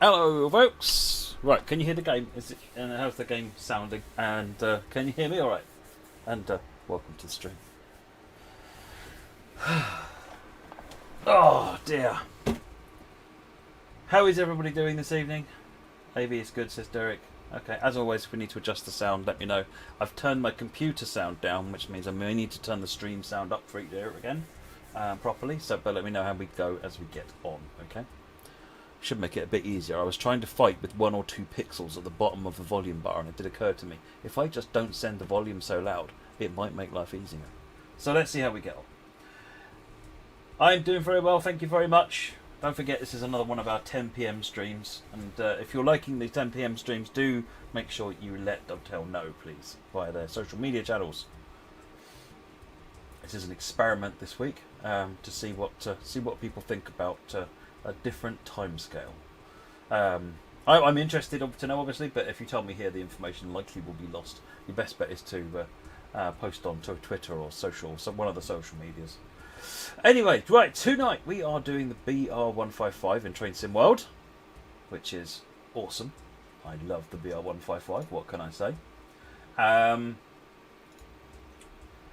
Hello, folks. Right, can you hear the game? And how's the game sounding? And can you hear me? All right. And welcome to the stream. Oh dear. How is everybody doing this evening? AV is good, says Derek. Okay, as always, if we need to adjust the sound, let me know. I've turned my computer sound down, which means I may need to turn the stream sound up for you to hear it again properly. But let me know how we go as we get on. Okay. Should make it a bit easier. I was trying to fight with 1 or 2 pixels at the bottom of the volume bar, and it did occur to me, if I just don't send the volume so loud, it might make life easier. So let's see how we get on. I'm doing very well, thank you very much. Don't forget, this is another one of our 10 PM streams, and if you're liking the 10 PM streams, do make sure you let Dovetail know, please, via their social media channels. This is an experiment this week to see what people think about a different timescale. I'm interested to know, obviously, but if you tell me here, the information likely will be lost. Your best bet is to post on to Twitter or one of the social medias. Anyway, right, tonight we are doing the BR155 in Train Sim World, which is awesome. I love the BR155, what can I say?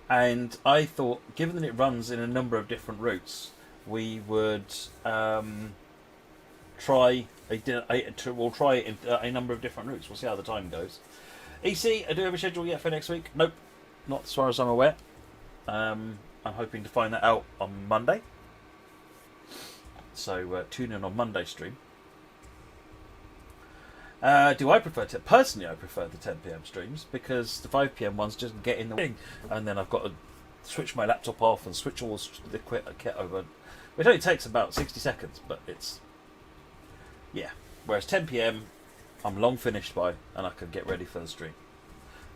And I thought, given that it runs in a number of different routes, we would try it in a number of different routes. We'll see how the time goes. EC, do you have a schedule yet for next week? Nope, not as far as I'm aware. I'm hoping to find that out on Monday. So tune in on Monday stream. Do I prefer to? Personally, I prefer the 10 PM streams because the 5 PM ones just get in the way, and then I've got to switch my laptop off and switch all the kit over. It only takes about 60 seconds, but it's Whereas 10 PM, I'm long finished by, and I can get ready for the stream.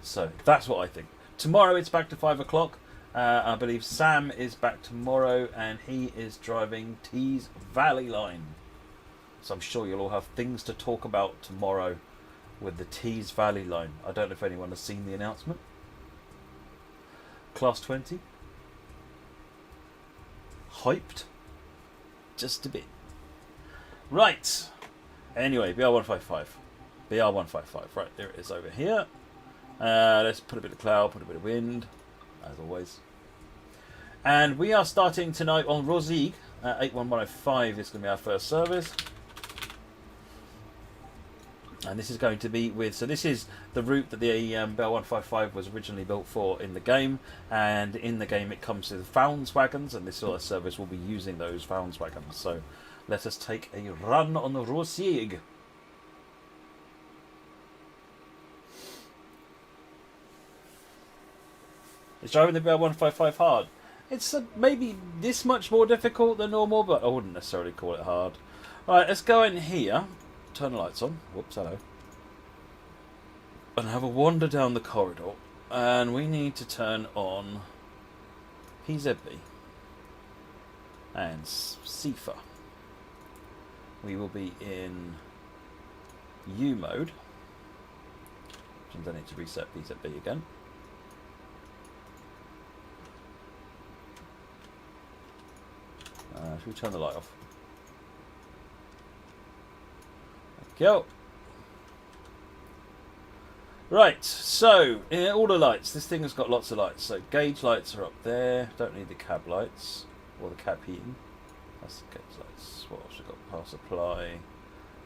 So that's what I think. Tomorrow it's back to 5 o'clock. I believe Sam is back tomorrow, and he is driving Tees Valley Line. So I'm sure you'll all have things to talk about tomorrow with the Tees Valley Line. I don't know if anyone has seen the announcement. Class 20. Hyped. Just a bit. Right. Anyway, BR155. BR155. Right, there it is over here. Let's put a bit of cloud, put a bit of wind, as always. And we are starting tonight on Rosig. 81105 is going to be our first service. And this is going to be with... So this is the route that the BR155 was originally built for in the game. And in the game it comes with Founds wagons, and this sort of service will be using those Founds wagons. So let us take a run on the Rosig. Is driving the BR155 hard? It's maybe this much more difficult than normal, but I wouldn't necessarily call it hard. Alright, let's go in here. Turn the lights on. Whoops, hello. And have a wander down the corridor. And we need to turn on PZB and CIFA. We will be in U mode. Which means I need to reset PZB again. Should we turn the light off? Go. Right, so all the lights. This thing has got lots of lights. So gauge lights are up there. Don't need the cab lights or the cab heating. That's the gauge lights. What else we got? Power supply,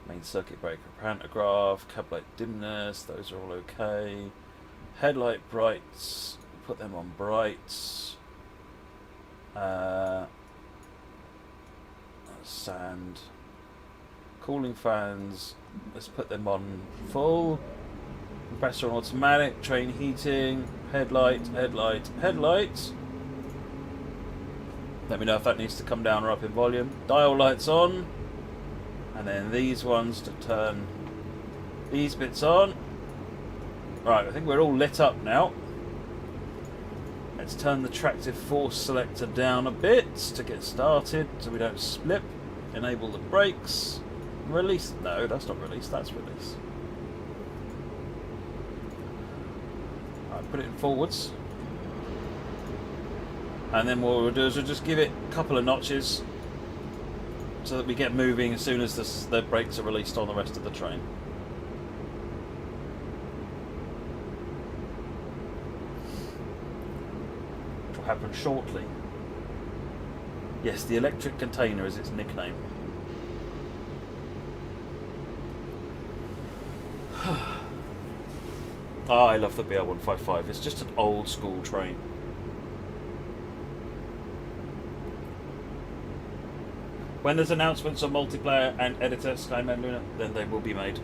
main circuit breaker, pantograph, cab light dimness. Those are all okay. Headlight brights. Put them on brights. Sand. Cooling fans. Let's put them on full. Compressor on automatic. Train heating. Headlight. Headlight. Headlight. Let me know if that needs to come down or up in volume. Dial lights on. And then these ones to turn these bits on. Right, I think we're all lit up now. Let's turn the tractive force selector down a bit to get started so we don't split. Enable the brakes. Release. No, that's not release, that's release. Alright, put it in forwards. And then what we'll do is we'll just give it a couple of notches. so that we get moving as soon as the brakes are released on the rest of the train. Which will happen shortly. Yes, the electric container is its nickname. Oh, I love the BR155. It's just an old school train. When there's announcements on multiplayer and editor Skyman Luna, then they will be made.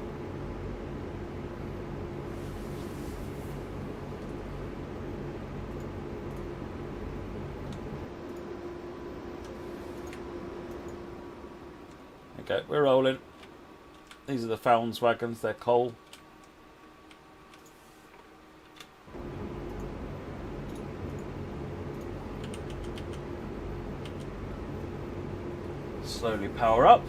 Okay, we're rolling. These are the Founds wagons, they're coal. Slowly power up.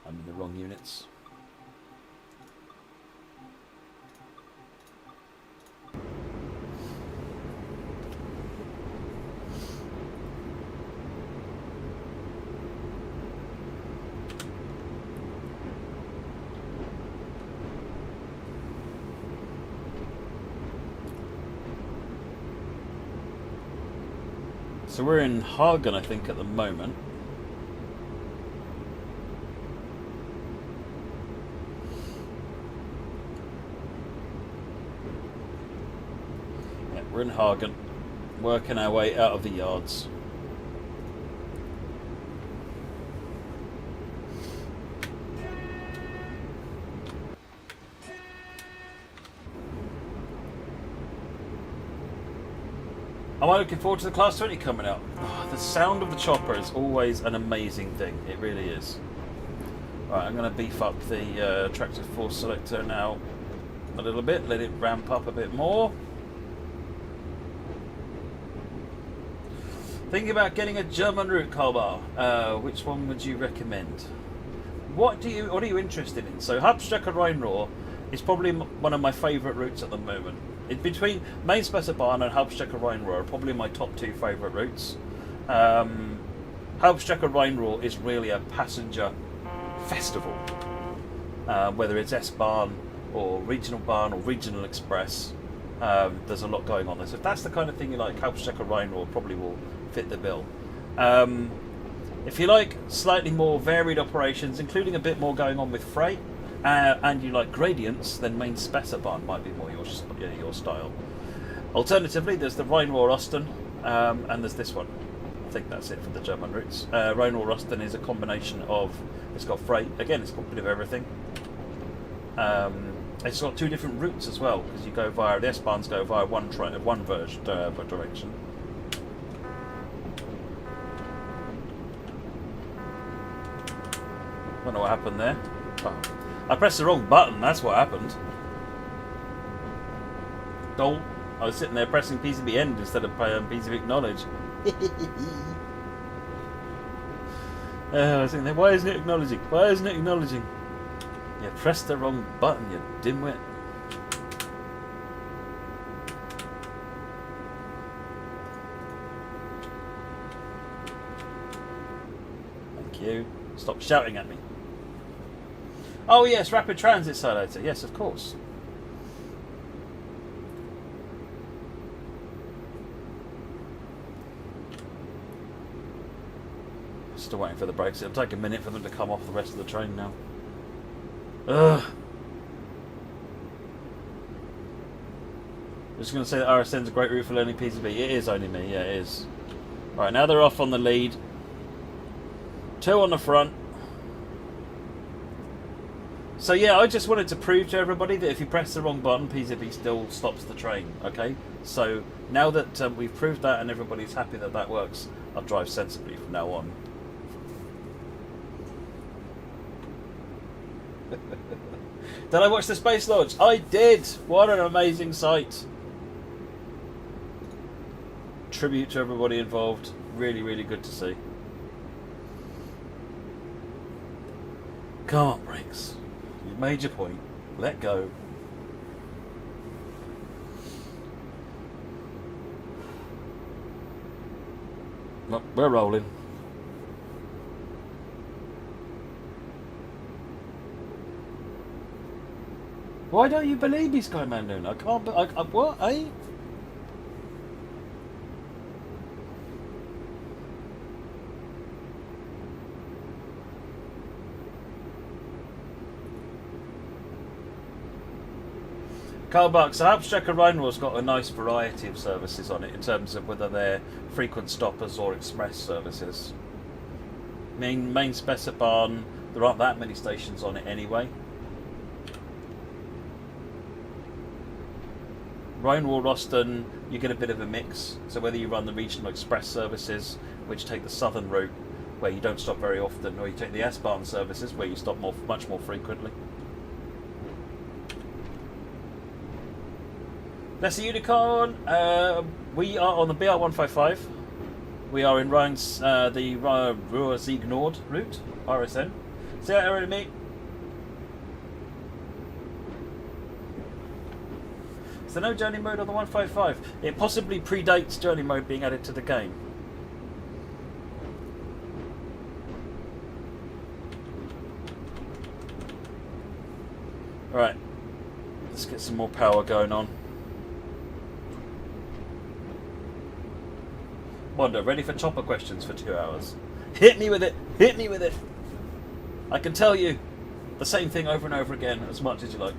I'm in the wrong units. So we're in Hagen, I think, at the moment. Yeah, we're in Hagen, working our way out of the yards. Am I looking forward to the Class 20 coming out? Oh, the sound of the chopper is always an amazing thing. It really is. Right, I'm going to beef up the tractive force selector now a little bit. Let it ramp up a bit more. Thinking about getting a German route, Kalbar. Which one would you recommend? What are you interested in? So Hauptstrecke Rheinrohr is probably one of my favourite routes at the moment. Between Mainspessebahn and Hauptstrecke Rheinrohr are probably my top two favourite routes. Hauptstrecke Rheinrohr is really a passenger festival. Whether it's S-Bahn or Regional Bahn or Regional Express, there's a lot going on there. So if that's the kind of thing you like, Hauptstrecke Rheinrohr probably will fit the bill. If you like slightly more varied operations, including a bit more going on with freight, and you like gradients, then Mainspessebahn might be more your style. Alternatively, there's the Rheinrohr-Osten, and there's this one. I think that's it for the German routes. Rheinrohr-Osten is a combination of, it's got freight, again it's got a bit of everything. It's got two different routes as well, because you go via, the S-Bahns go via one direction. Don't know what happened there. Oh. I pressed the wrong button, that's what happened. Don't. I was sitting there pressing PCB end instead of PCB acknowledge. I was sitting there, why isn't it acknowledging? Why isn't it acknowledging? You pressed the wrong button, you dimwit. Thank you. Stop shouting at me. Oh yes, rapid transit simulator. Yes, of course. Still waiting for the brakes. It'll take a minute for them to come off the rest of the train now. Ugh. Just going to say that RSN's a great route for learning PCB. It is only me. Yeah, it is. Right, now they're off on the lead. Two on the front. So yeah, I just wanted to prove to everybody that if you press the wrong button, PCB still stops the train, okay? So now that we've proved that and everybody's happy that that works, I'll drive sensibly from now on. Did I watch the space launch? I did! What an amazing sight! Tribute to everybody involved. Really, really good to see. Come on, brakes. You've made your point. Let go. We're rolling. Why don't you believe me, Skyman Noon? I can't. What? Eh? Carl Bucks, the Hauptstrecke Rheinruhr's got a nice variety of services on it in terms of whether they're frequent stoppers or express services. Main Spessebahn, there aren't that many stations on it anyway. Rheinruhr-Rosten, you get a bit of a mix. So whether you run the regional express services, which take the southern route, where you don't stop very often, or you take the S-Bahn services, where you stop much more frequently. That's the Unicorn. We are on the BR155. We are in Rhein's, the Ruhr-Sieg-Nord route, RSN. See you later, mate. Is there no journey mode on the 155? It possibly predates journey mode being added to the game. Right, let's get some more power going on. Wanda, ready for chopper questions for 2 hours. Hit me with it! Hit me with it! I can tell you the same thing over and over again as much as you like.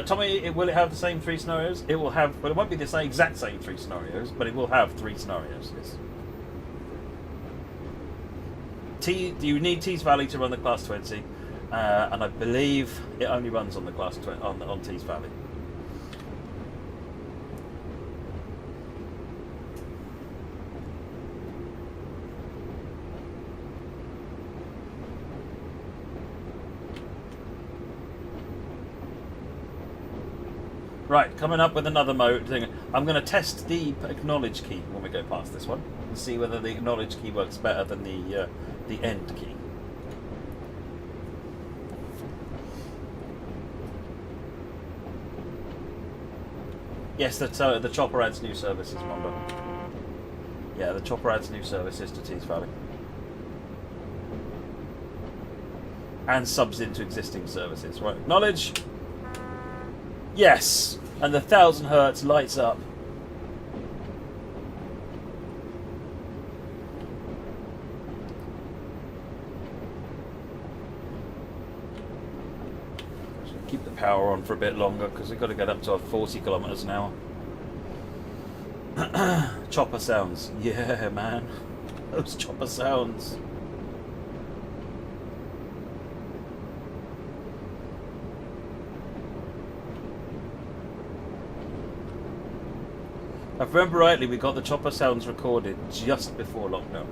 Tommy, will it have the same 3 scenarios? It will have, but it won't be the exact same 3 scenarios, but it will have 3 scenarios, yes. Do you need Tees Valley to run the Class 20? And I believe it only runs on the Class 20, on Tees Valley. Right, coming up with another mode thing. I'm going to test the acknowledge key when we go past this one and see whether the acknowledge key works better than the end key. Yes, the chopper adds new services, Mondo. Yeah, the chopper adds new services to Tees Valley. And subs into existing services. Right, acknowledge. Yes! And the 1000 hertz lights up. Keep the power on for a bit longer because we've got to get up to 40 kilometers an hour. Chopper sounds. Yeah, man. Those chopper sounds. If I remember rightly, we got the chopper sounds recorded just before lockdown.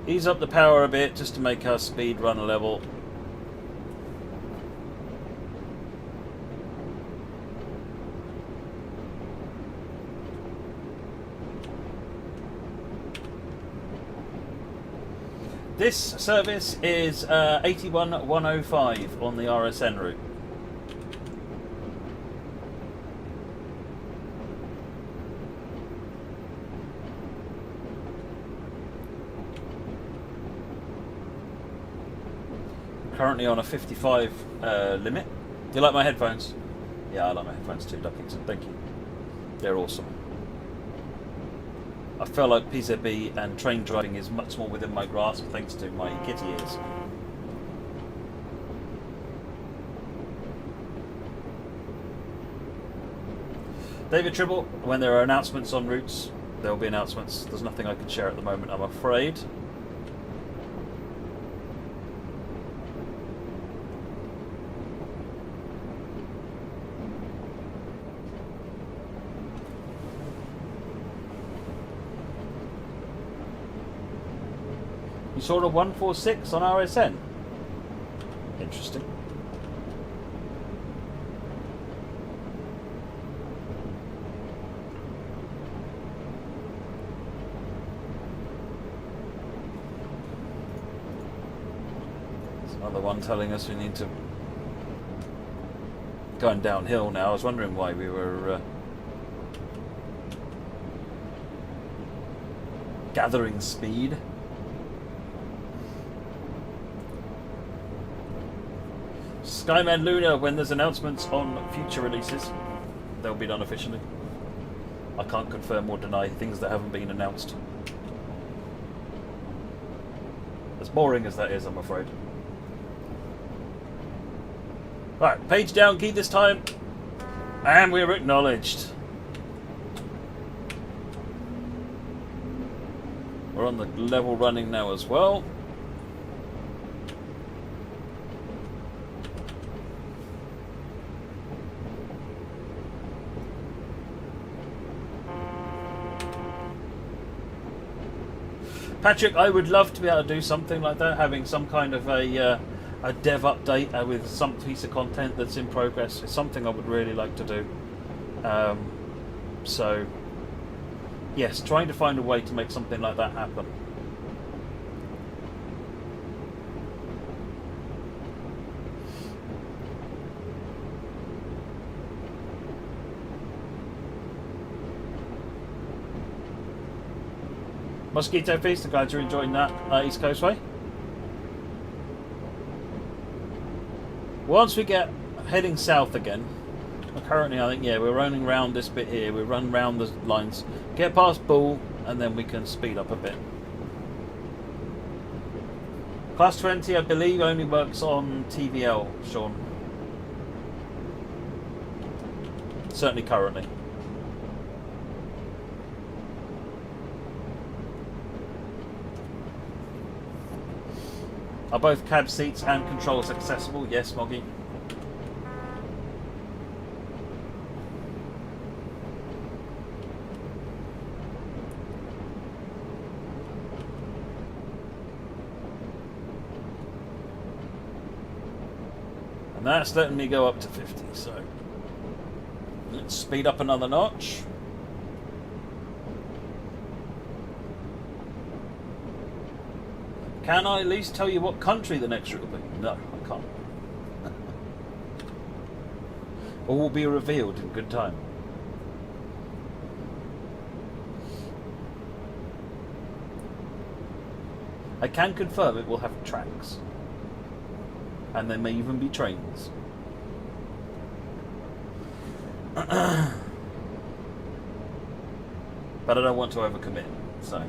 Ease up the power a bit just to make our speed run a level. This service is 81105 on the RSN route. Currently on a 55 limit. Do you like my headphones? Yeah, I like my headphones too, Duckington. Thank you. They're awesome. I feel like PZB and train driving is much more within my grasp thanks to my kitty ears. David Tribble, when there are announcements on routes, there will be announcements. There's nothing I can share at the moment, I'm afraid. You saw a 146 on RSN? Interesting. Another one telling us we need to... Going downhill now. I was wondering why we were... gathering speed. Skyman Luna, when there's announcements on future releases, they'll be done officially. I can't confirm or deny things that haven't been announced. As boring as that is, I'm afraid. Right, page down key this time. And we're acknowledged. We're on the level running now as well. Patrick, I would love to be able to do something like that, having some kind of a dev update with some piece of content that's in progress. It's something I would really like to do. So, yes, trying to find a way to make something like that happen. Mosquito Feast, I'm glad you're enjoying that East Coast Way. Once we get heading south again, currently I think, yeah, we're running around this bit here, we run round the lines, get past Bull, and then we can speed up a bit. Class 20, I believe, only works on TVL, Sean. Certainly currently. Are both cab seats and controls accessible? Yes, Moggy. And that's letting me go up to 50, so let's speed up another notch. Can I at least tell you what country the next route will be? No, I can't. All will be revealed in good time. I can confirm it will have tracks. And there may even be trains. But I don't want to overcommit, so...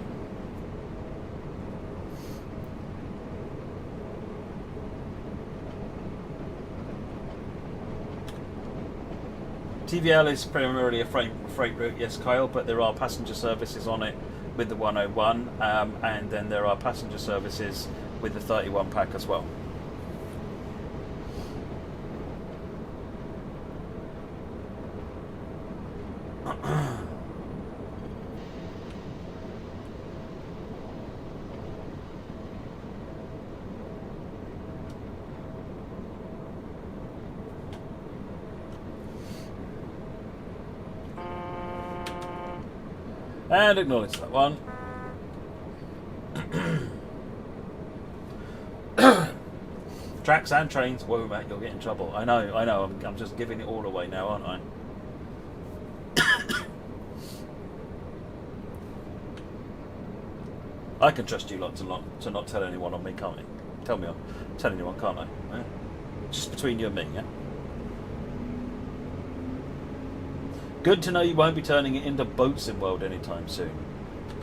TVL is primarily a freight route, yes, Kyle, but there are passenger services on it with the 101, and then there are passenger services with the 31 pack as well. And acknowledge that one. Tracks and trains. Whoa, mate, you'll get in trouble. I know. I'm just giving it all away now, aren't I? I can trust you lot to not tell anyone on me, can't I? Tell me, I'll tell anyone, can't I? Yeah? Just between you and me, yeah? Good to know you won't be turning it into Boat Sim World anytime soon.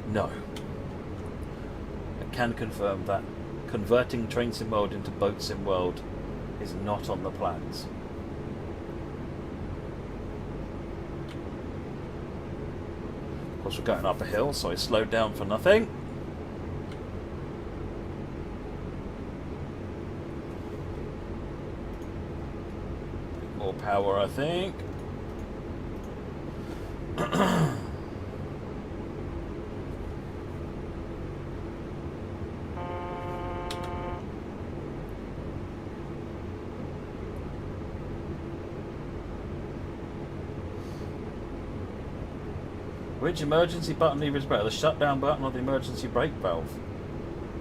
No. I can confirm that converting Train Sim World into Boat Sim World is not on the plans. Of course, we're going up a hill, so I slowed down for nothing. More power, I think. Which emergency button lever is better, the shutdown button or the emergency brake valve?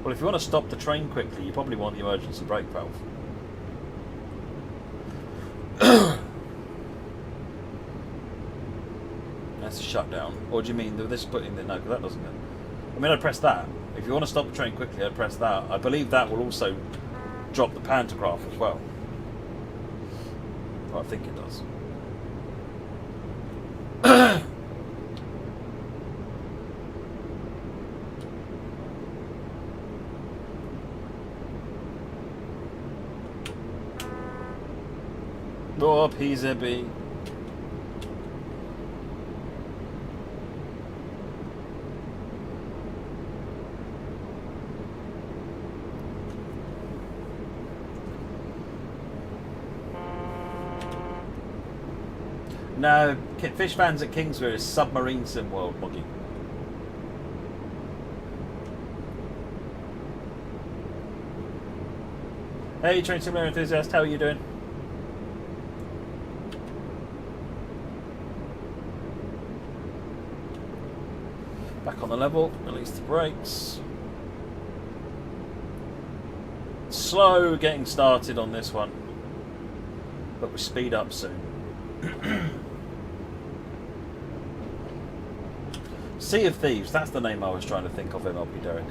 Well, if you want to stop the train quickly, you probably want the emergency brake valve. That's a shutdown. Or do you mean this putting the... No, because that doesn't go. I mean, I'd press that. If you want to stop the train quickly, I'd press that. I believe that will also drop the pantograph as well. I think it does. Oh, PZB. No, Fish Fans at Kingswear is Submarine Sim World, Moggy. Hey, Train Simulator Enthusiast, how are you doing? Back on the level, release the brakes. Slow getting started on this one, but we speed up soon. Sea of Thieves, that's the name I was trying to think of, MLP Derek.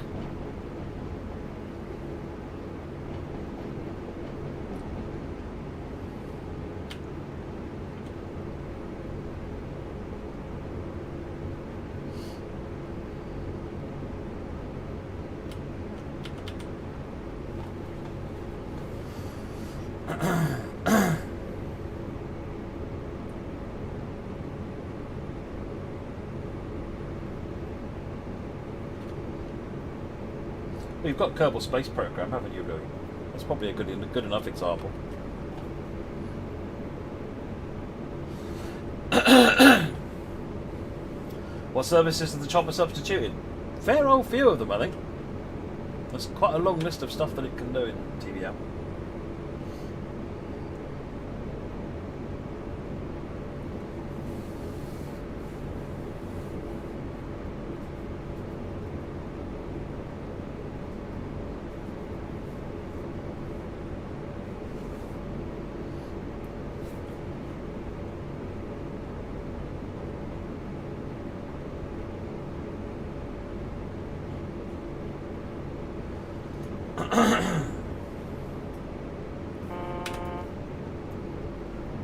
You've got Kerbal Space Program, haven't you, really? That's probably a good enough example. What services is the chopper substituted? Fair old few of them, I think. There's quite a long list of stuff that it can do in TVL.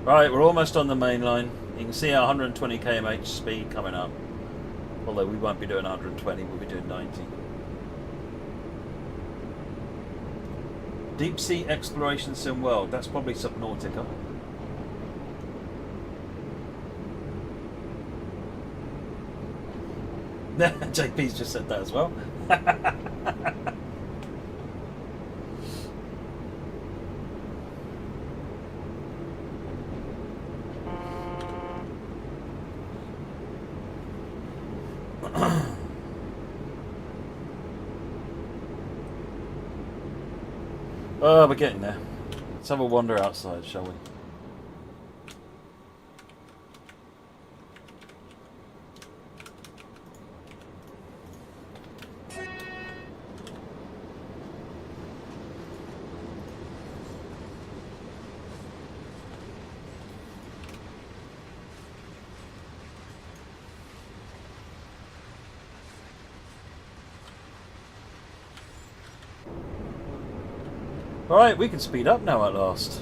Right, we're almost on the main line. You can see our 120 km/h speed coming up. Although we won't be doing 120, we'll be doing 90. Deep Sea Exploration Sim World, that's probably Subnautica. JP's just said that as well. Oh, we're getting there. Let's have a wander outside, shall we? Alright, we can speed up now at last.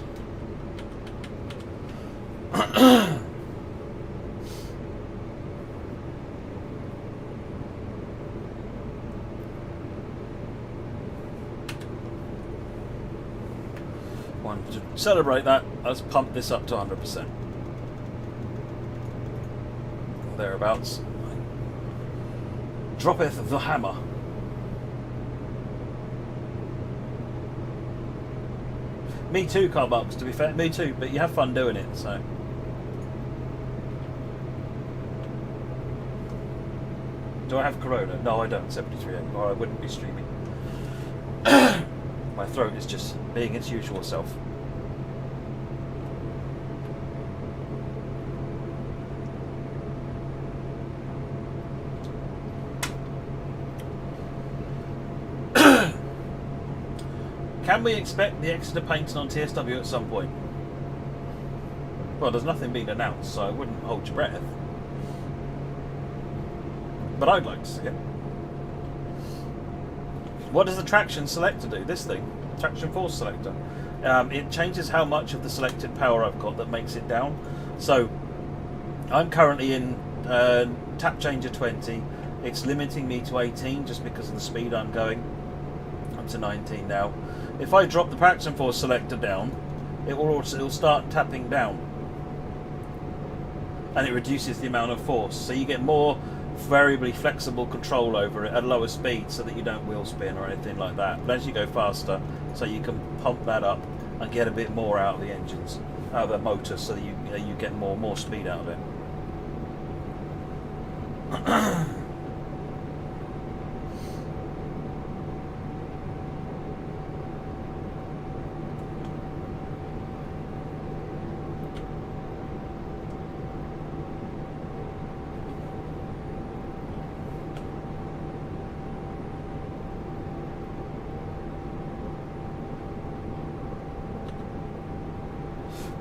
To celebrate that, let's pump this up to 100%. Thereabouts. Droppeth the hammer. Me too, Carbucks, to be fair. Me too, but you have fun doing it, so. Do I have Corona? No, I don't. 73A, or I wouldn't be streaming. My throat is just being its usual self. Can we expect the Exeter painting on TSW at some point? Well, there's nothing being announced, so I wouldn't hold your breath. But I'd like to see it. What does the traction selector do? This thing, traction force selector. It changes how much of the selected power I've got that makes it down. So I'm currently in tap changer 20. It's limiting me to 18 just because of the speed I'm going. I'm to 19 now. If I drop the traction force selector down, it'll start tapping down, and it reduces the amount of force. So you get more variably flexible control over it at lower speed, so that you don't wheel spin or anything like that. But as you go faster, so you can pump that up and get a bit more out of the engines, out of the motor, so that you get more speed out of it.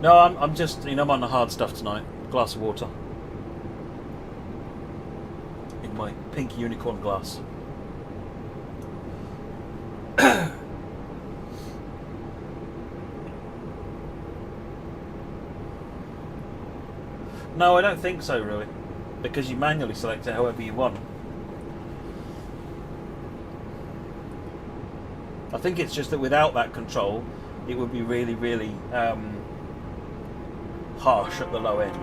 No, I'm just, I'm on the hard stuff tonight. Glass of water. In my pink unicorn glass. No, I don't think so, really. Because you manually select it however you want. I think it's just that without that control, it would be really, really harsh at the low end.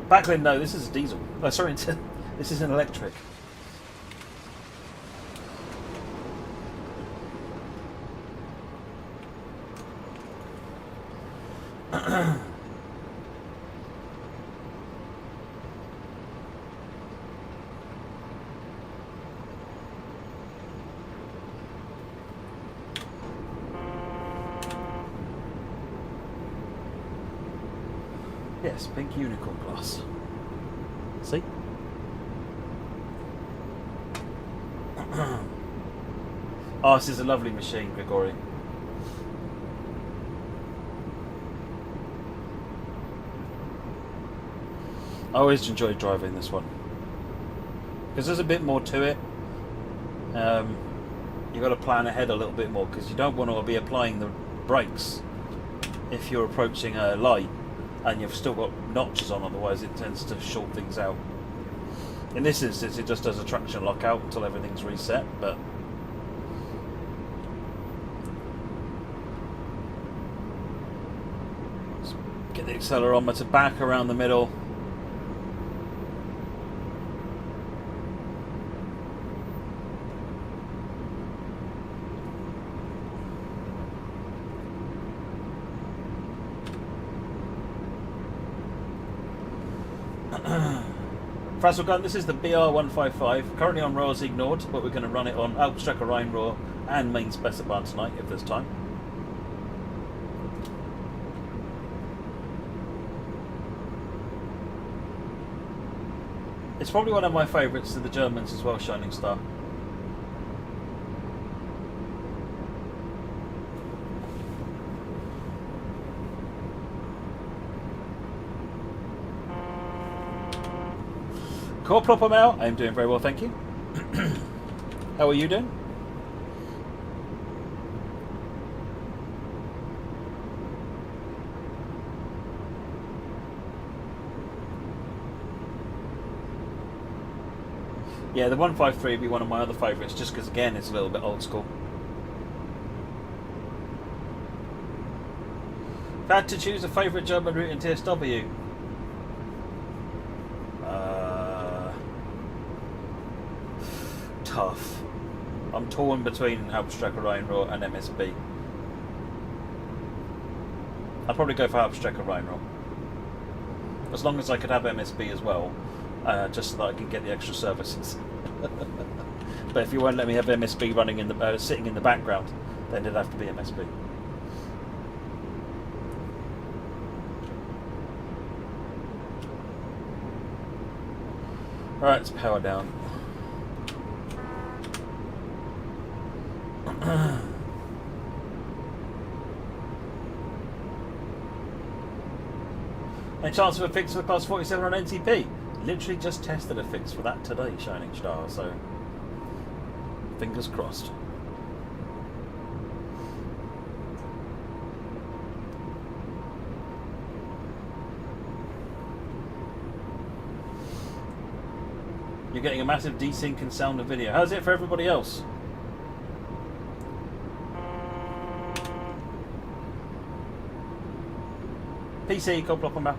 Backlund, no, this is a diesel. Oh, sorry, this is an electric. Yes, pink unicorn glass. See? Oh, this is a lovely machine, Grigori. I always enjoy driving this one because there's a bit more to it. You've got to plan ahead a little bit more because you don't want to be applying the brakes if you're approaching a light and you've still got notches on, otherwise it tends to short things out. In this instance it just does a traction lockout until everything's reset, but let's get the accelerometer back around the middle. Frazzlegun, this is the BR155, currently on Royals Ignored, but we're going to run it on Alpstrecker Rheinrohr and main Specibahn tonight if there's time. It's probably one of my favourites of the Germans as well, Shining Star. Cool, Plopper Mail. I'm doing very well, thank you. How are you doing? Yeah, the 153 would be one of my other favourites, just because, again, it's a little bit old school. If I had to choose a favourite German route in TSW, tough. I'm torn between Hauptstrecke Rheinrohr and MSB. I'd probably go for Hauptstrecke Rheinrohr. As long as I could have MSB as well, just so that I can get the extra services. But if you won't let me have MSB running in the sitting in the background, then it'd have to be MSB. Alright, let's power down. Any chance of a fix for class 47 on NTP? Literally just tested a fix for that today, Shining Star, so fingers crossed. You're getting a massive desync in sound and video. How's it for everybody else? PC, go block on back.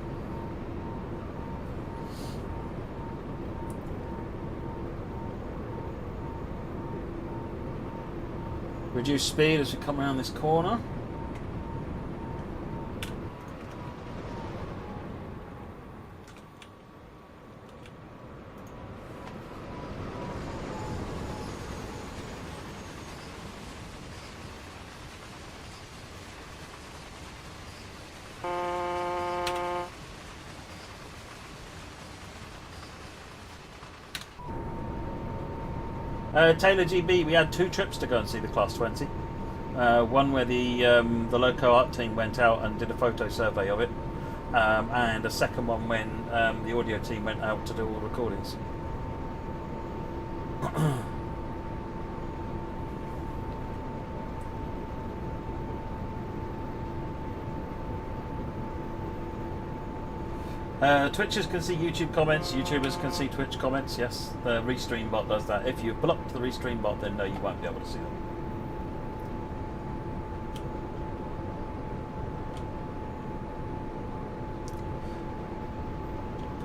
Reduce speed as we come around this corner. Taylor GB, we had 2 trips to go and see the Class 20. One where the loco art team went out and did a photo survey of it, and a second one when the audio team went out to do all the recordings. Twitchers can see YouTube comments, YouTubers can see Twitch comments, yes. The Restream bot does that. If you block the Restream bot, then no, you won't be able to see them.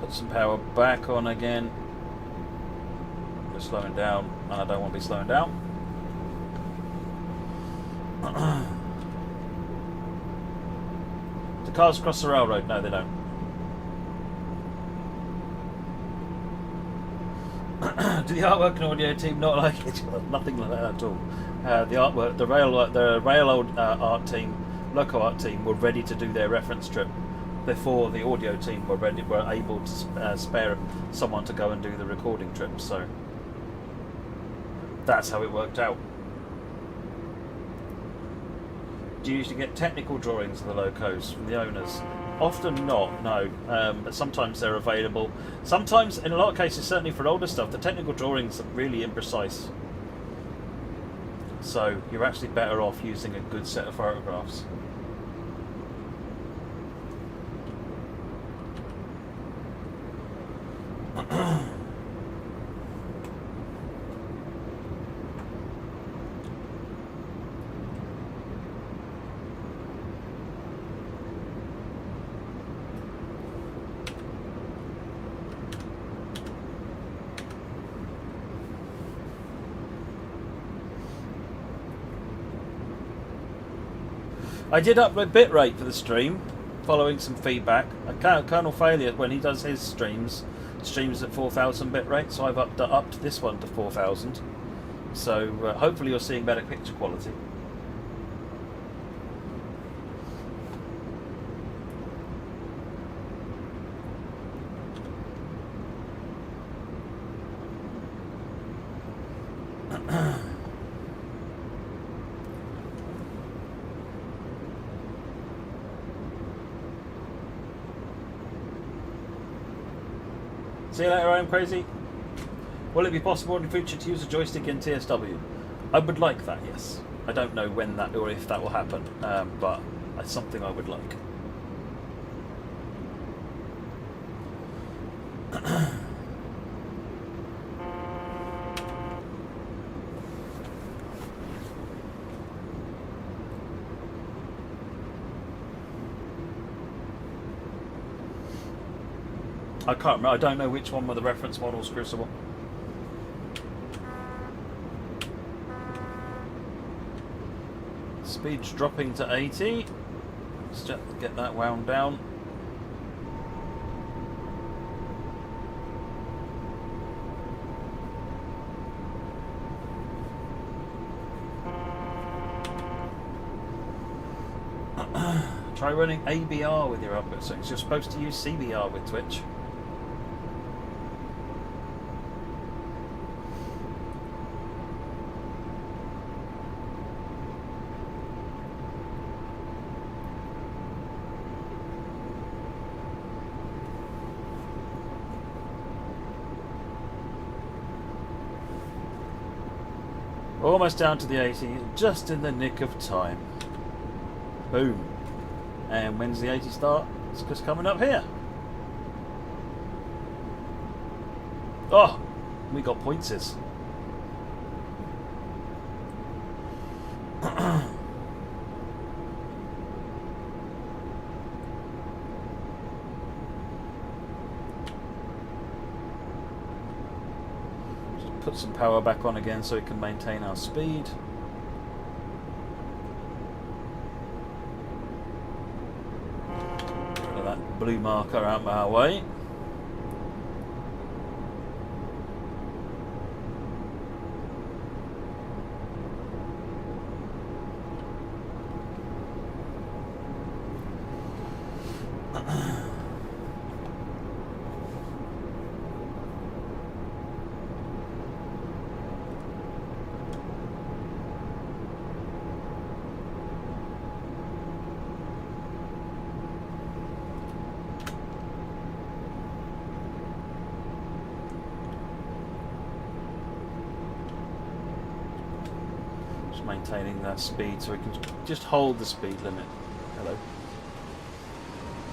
Put some power back on again. We're slowing down, and I don't want to be slowing down. Do cars cross the railroad? No, they don't. Do the artwork and audio team not like each other? Nothing like that at all. The artwork, the rail art team, loco art team were ready to do their reference trip before the audio team were able to spare someone to go and do the recording trip. So that's how it worked out. Do you usually get technical drawings of the locos from the owners? Often not, no. But sometimes they're available. Sometimes, in a lot of cases, certainly for older stuff, the technical drawings are really imprecise. So you're actually better off using a good set of photographs. I did up my bitrate for the stream, following some feedback. Colonel Failure, when he does his streams at 4,000 bitrate, so I've upped this one to 4,000. So hopefully you're seeing better picture quality. See you later, I'm crazy. Will it be possible in the future to use a joystick in TSW? I would like that, yes. I don't know when that or if that will happen, but it's something I would like. I can't remember. I don't know which one were the reference models, Crucible. Speed's dropping to 80. Let's just get that wound down. Try running ABR with your output settings. You're supposed to use CBR with Twitch. Almost down to the 80, just in the nick of time. Boom. And when's the 80 start? It's just coming up here. Oh, we got pointses. Just put some power back on again so we can maintain our speed. Get rid of that blue marker out of our way. Maintaining that speed so we can just hold the speed limit. Hello.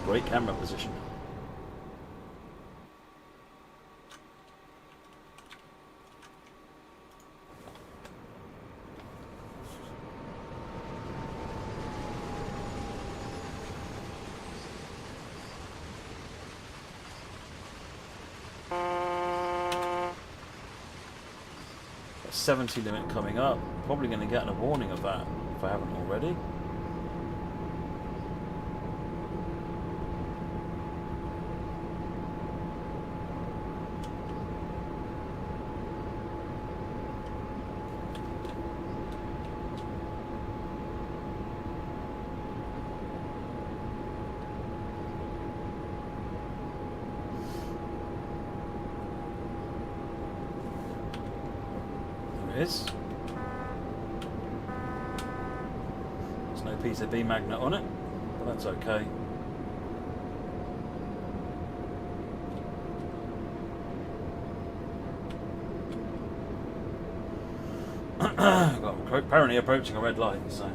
Great camera position. That 70 limit coming up. Probably going to get a warning of that if I haven't already. There it is. PCB magnet on it, but that's okay. Got apparently approaching a red light, so.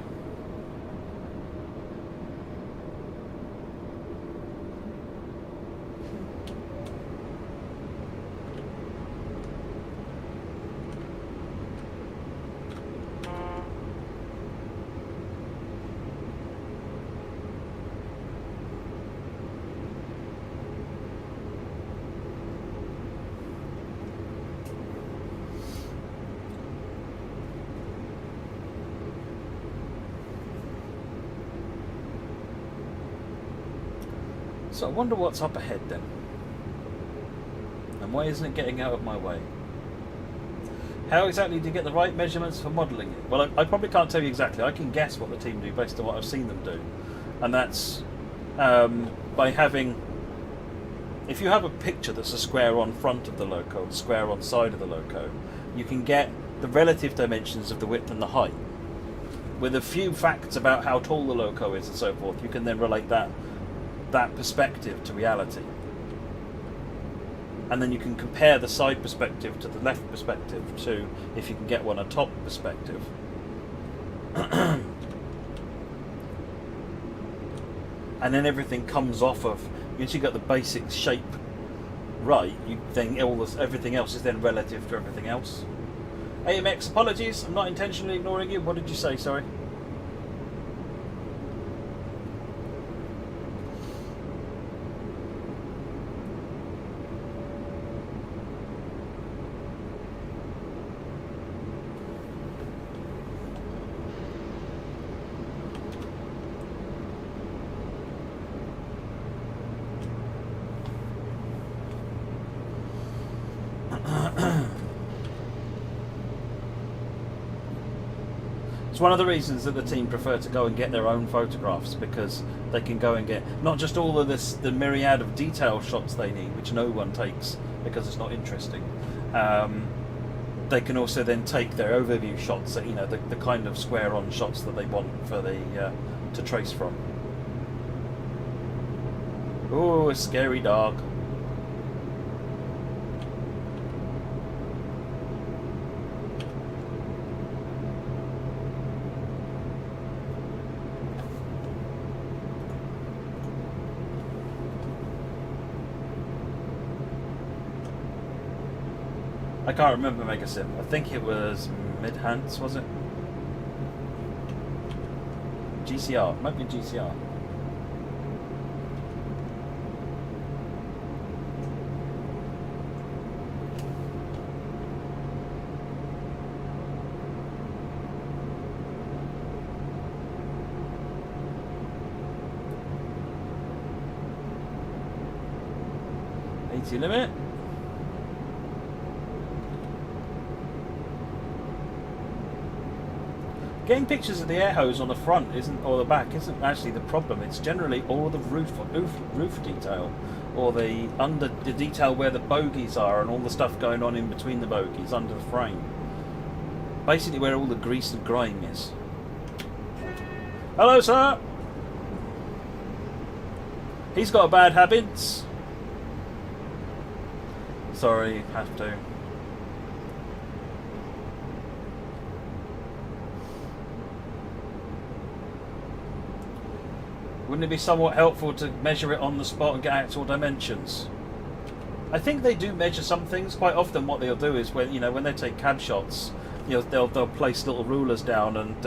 So I wonder what's up ahead then. And why isn't it getting out of my way? How exactly do you get the right measurements for modelling it? Well, I probably can't tell you exactly. I can guess what the team do based on what I've seen them do. And that's by having... If you have a picture that's a square on front of the loco, a square on side of the loco, you can get the relative dimensions of the width and the height. With a few facts about how tall the loco is and so forth, you can then relate that perspective to reality, and then you can compare the side perspective to the left perspective to, if you can get one, a top perspective. And then everything comes off of, once you got the basic shape right, you then everything else is then relative to everything else. AMX, apologies, I'm not intentionally ignoring you. What did you say, sorry? It's one of the reasons that the team prefer to go and get their own photographs, because they can go and get not just all of the myriad of detail shots they need, which no one takes because it's not interesting. They can also then take their overview shots, that, you know, the kind of square-on shots that they want for the to trace from. Oh, a scary dog. I can't remember Megasim. I think it was Mid-Hans, was it? GCR. It might be GCR. Limit. Getting pictures of the air hose on the front isn't, or the back isn't actually the problem. It's generally all the roof detail, or the detail where the bogies are and all the stuff going on in between the bogies under the frame. Basically, where all the grease and grime is. Hello, sir. He's got a bad habit. Sorry, have to. Wouldn't it be somewhat helpful to measure it on the spot and get actual dimensions? I think they do measure some things. Quite often, what they'll do is when they take CAD shots, they'll place little rulers down and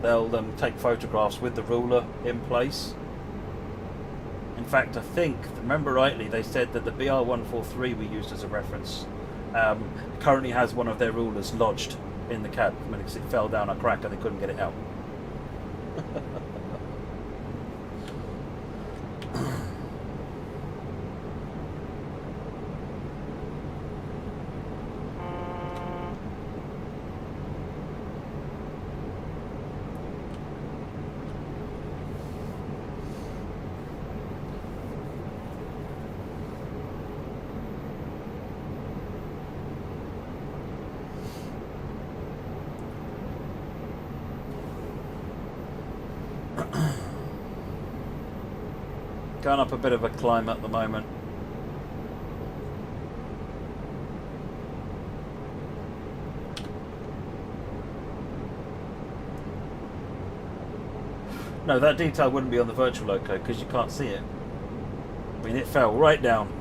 they'll take photographs with the ruler in place. In fact, I think, if I remember rightly, they said that the BR143 we used as a reference currently has one of their rulers lodged in the CAD because it fell down a crack and they couldn't get it out. Going up a bit of a climb at the moment. No, that detail wouldn't be on the virtual loco because you can't see it. I mean, it fell right down.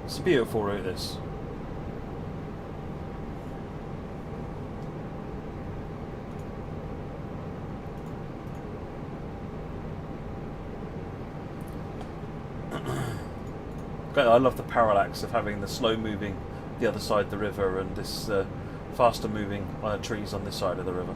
It's a beautiful route, this. I love the parallax of having the slow moving the other side of the river and this faster moving trees on this side of the river.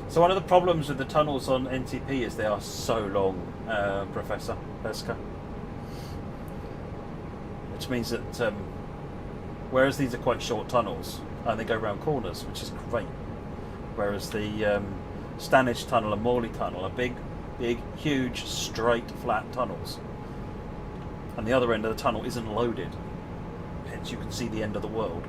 So one of the problems with the tunnels on NTP is they are so long, Professor Pesca. Which means that whereas these are quite short tunnels, and they go around corners, which is great. Whereas the Stanage Tunnel and Morley Tunnel are big, huge, straight, flat tunnels. And the other end of the tunnel isn't loaded. Hence you can see the end of the world.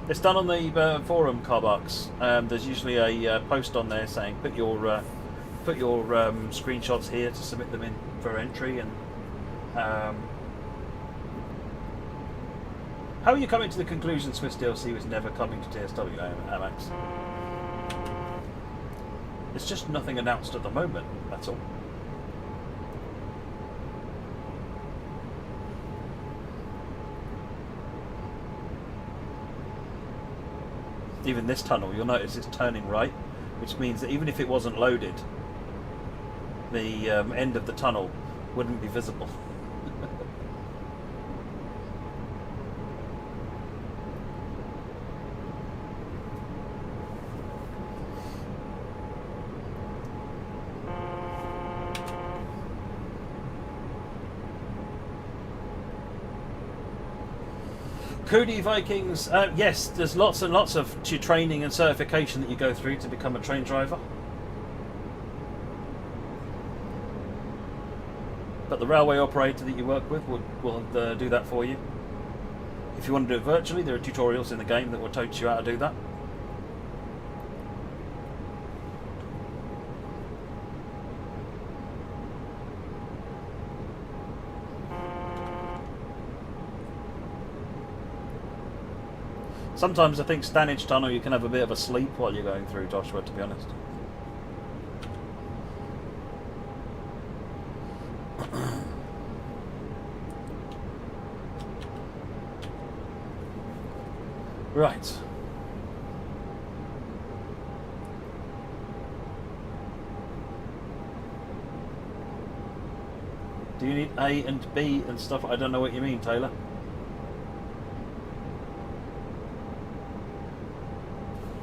It's done on the forum car parks. There's usually a post on there saying put your screenshots here to submit them in for entry. And how are you coming to the conclusion Swiss DLC was never coming to TSW, Amax? It's just nothing announced at the moment. That's all. Even this tunnel, you'll notice it's turning right, which means that even if it wasn't loaded, the end of the tunnel wouldn't be visible. Cody Vikings, yes, there's lots and lots of training and certification that you go through to become a train driver. But the railway operator that you work with will do that for you. If you want to do it virtually, there are tutorials in the game that will teach you how to do that. Sometimes I think Stanage Tunnel you can have a bit of a sleep while you're going through, Joshua, to be honest. Right. Do you need A and B and stuff? I don't know what you mean, Taylor.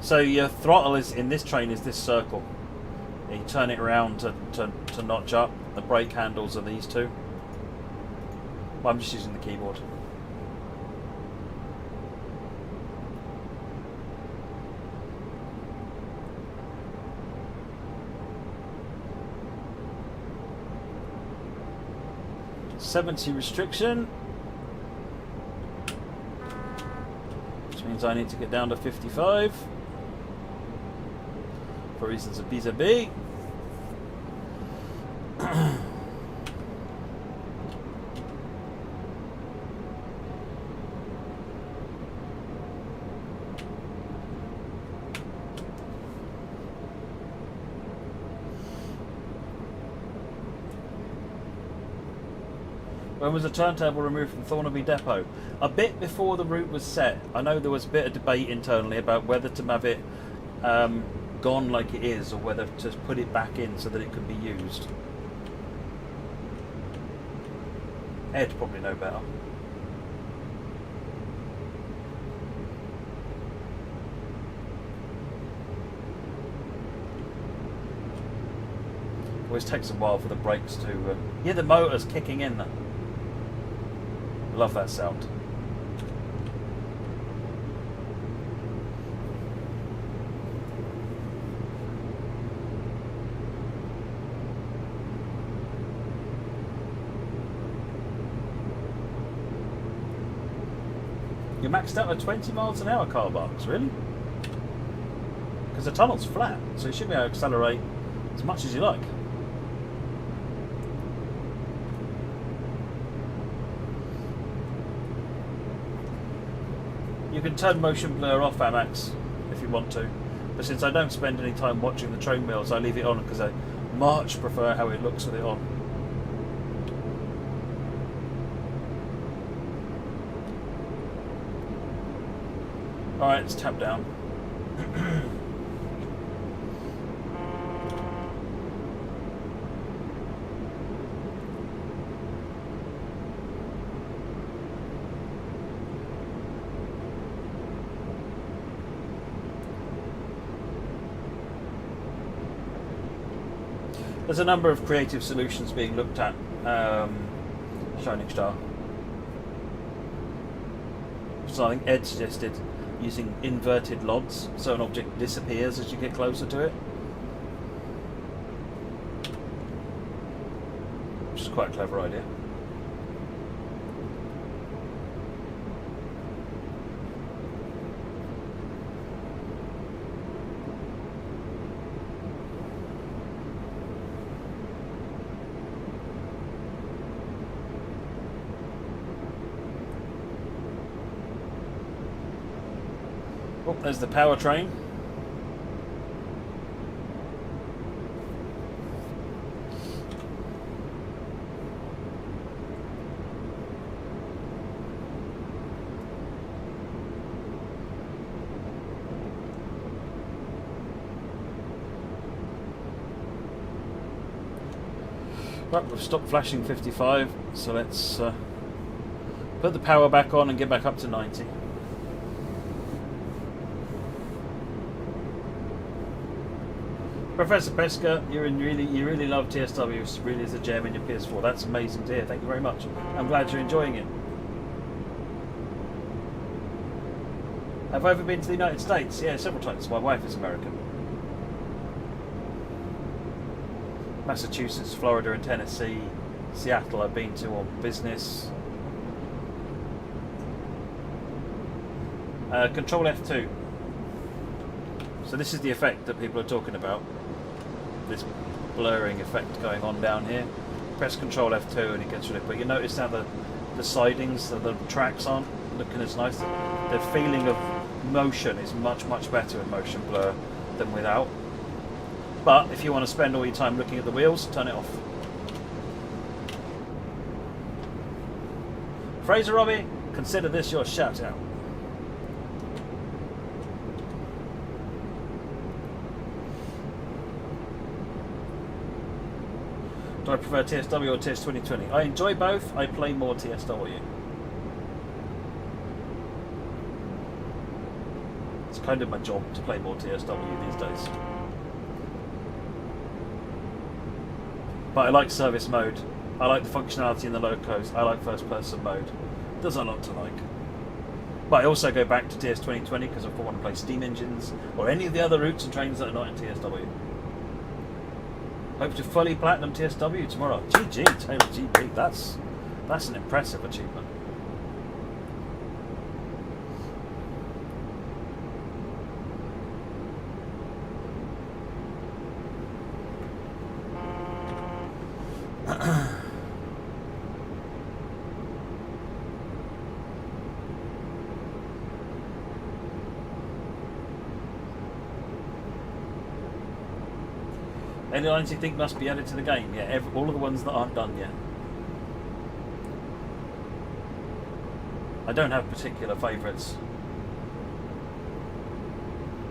So your throttle is in this train is this circle. And you turn it around to notch up. The brake handles are these two. Well, I'm just using the keyboard. .70 restriction, which means I need to get down to 55 for reasons of vis-a-vis. When was the turntable removed from Thornaby Depot? A bit before the route was set. I know there was a bit of debate internally about whether to have it gone like it is or whether to put it back in so that it could be used. Ed probably know better. Always takes a while for the brakes to... yeah, the motor's kicking in. Love that sound. You're maxed out at 20 miles an hour, car barks, really? Because the tunnel's flat, so you should be able to accelerate as much as you like. You can turn motion blur off, Amax, if you want to. But since I don't spend any time watching the train wheels, I leave it on because I much prefer how it looks with it on. Alright, let's tap down. There's a number of creative solutions being looked at, Shining Star. So I think Ed suggested using inverted LODs, so an object disappears as you get closer to it. Which is quite a clever idea. Oh, there's the power train. Right, we've stopped flashing 55, so let's put the power back on and get back up to 90. Professor Pesca, you really love TSW. It really is a gem in your PS4. That's amazing to hear. Thank you very much. I'm glad you're enjoying it. Have I ever been to the United States? Yeah, several times. My wife is American. Massachusetts, Florida and Tennessee. Seattle I've been to on business. Control F2. So this is the effect that people are talking about. This blurring effect going on down here. Press Control F2 and it gets rid of it. But you notice how the sidings, the tracks aren't looking as nice. The feeling of motion is much, much better in motion blur than without. But if you want to spend all your time looking at the wheels, turn it off. Fraser RABe, consider this your shout out. Do I prefer TSW or TS 2020? I enjoy both. I play more TSW. It's kind of my job to play more TSW these days. But I like service mode. I like the functionality in the locos. I like first person mode. There's a lot to like. But I also go back to TS 2020 because if I want to play steam engines or any of the other routes and trains that are not in TSW. Hope to fully platinum TSW tomorrow. GG, Taylor GP. That's an impressive achievement. Any lines you think must be added to the game? Yeah, all of the ones that aren't done yet. I don't have particular favourites.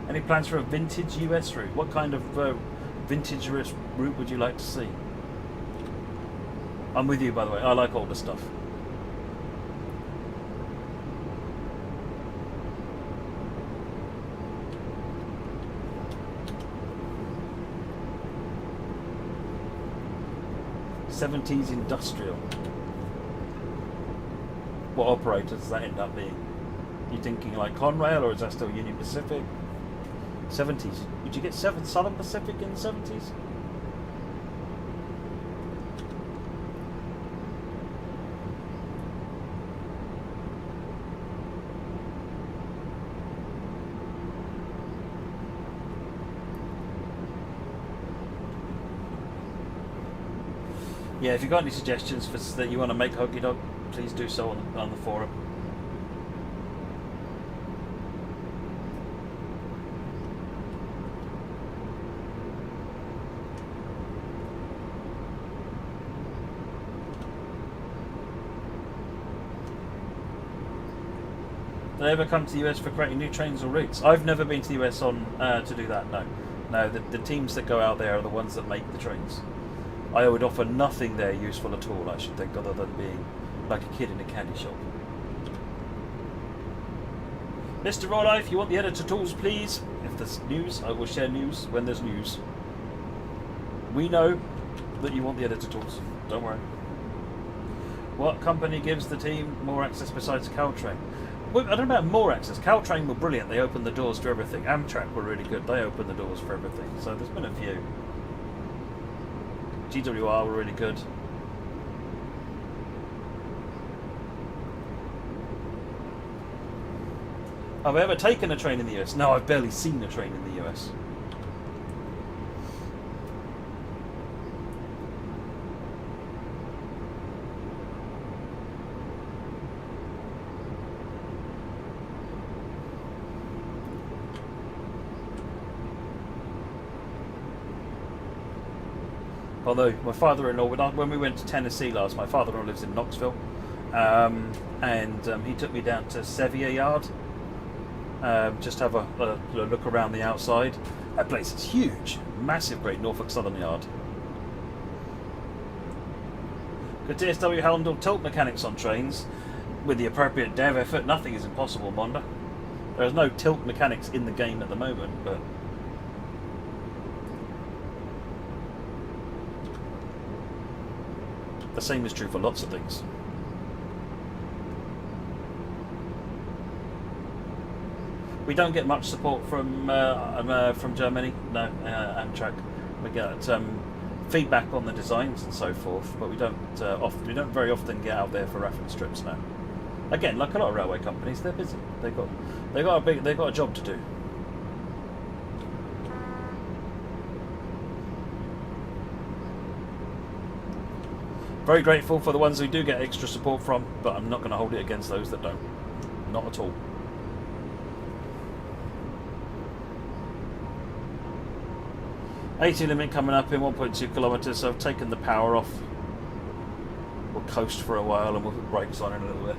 Any plans for a vintage US route? What kind of vintage route would you like to see? I'm with you, by the way. I like older stuff. '70s industrial. What operator does that end up being? You thinking like Conrail, or is that still Union Pacific? '70s. Would you get Southern Pacific in the '70s? Yeah, if you've got any suggestions that you want to make Hokey Dog, please do so on the forum. Did I ever come to the US for creating new trains or routes? I've never been to the US to do that, no. No, the teams that go out there are the ones that make the trains. I would offer nothing there useful at all, I should think, other than being like a kid in a candy shop. Mr. Raw Life, you want the editor tools, please? If there's news, I will share news when there's news. We know that you want the editor tools. Don't worry. What company gives the team more access besides Caltrain? Well, I don't know about more access. Caltrain were brilliant. They opened the doors to everything. Amtrak were really good. They opened the doors for everything. So there's been a few. GWR were really good. Have I ever taken a train in the US? No, I've barely seen a train in the US. Although my father-in-law, when we went to Tennessee last, my father-in-law lives in Knoxville, and he took me down to Sevier Yard, just to have a look around the outside. That place is huge, massive, Great Norfolk Southern Yard. Could TSW handle tilt mechanics on trains with the appropriate dev effort? Nothing is impossible, Monda. There is no tilt mechanics in the game at the moment, but the same is true for lots of things. We don't get much support from Germany. No, Amtrak. We get feedback on the designs and so forth, but we don't very often get out there for reference trips now. Again, like a lot of railway companies, they're busy. They've got a job to do. Very grateful for the ones we do get extra support from, but I'm not going to hold it against those that don't. Not at all. $80 limit coming up in 1.2 kilometres, so I've taken the power off. We'll coast for a while and we'll put brakes on in a little bit.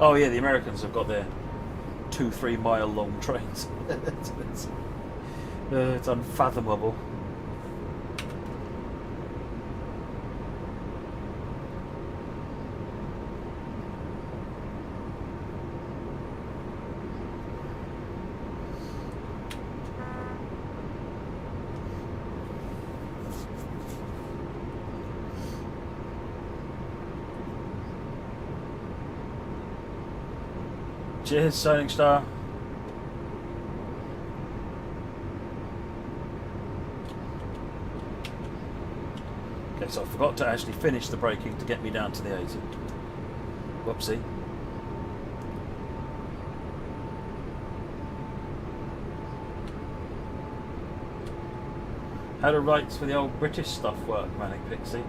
Oh yeah, the Americans have got their 2-3 mile long trains. It's unfathomable. Cheers, Shining Star. Okay, so I forgot to actually finish the braking to get me down to the 80. Whoopsie. How do rights for the old British stuff work, Manic Pixie?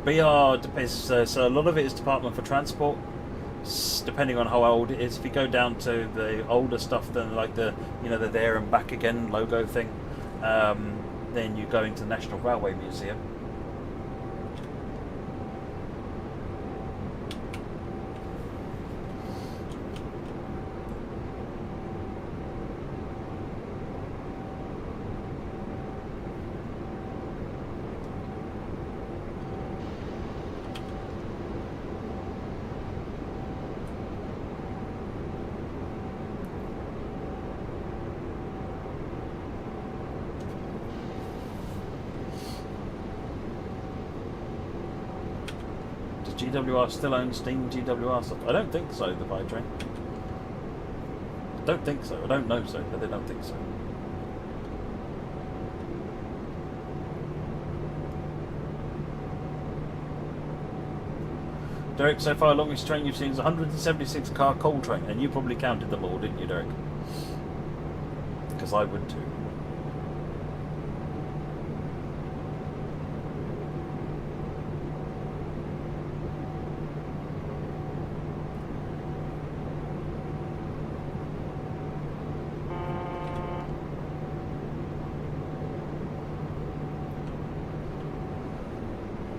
BR depends, so a lot of it is Department for Transport, depending on how old it is. If you go down to the older stuff, then like the there and back again logo thing, then you go into the National Railway Museum. GWR still owns Steam GWR stuff? I don't think so, the Buy Train. I don't think so. I don't know so, but they don't think so. Derek, so far longest train you've seen is 176 car coal train, and you probably counted them all, didn't you, Derek? Because I would too.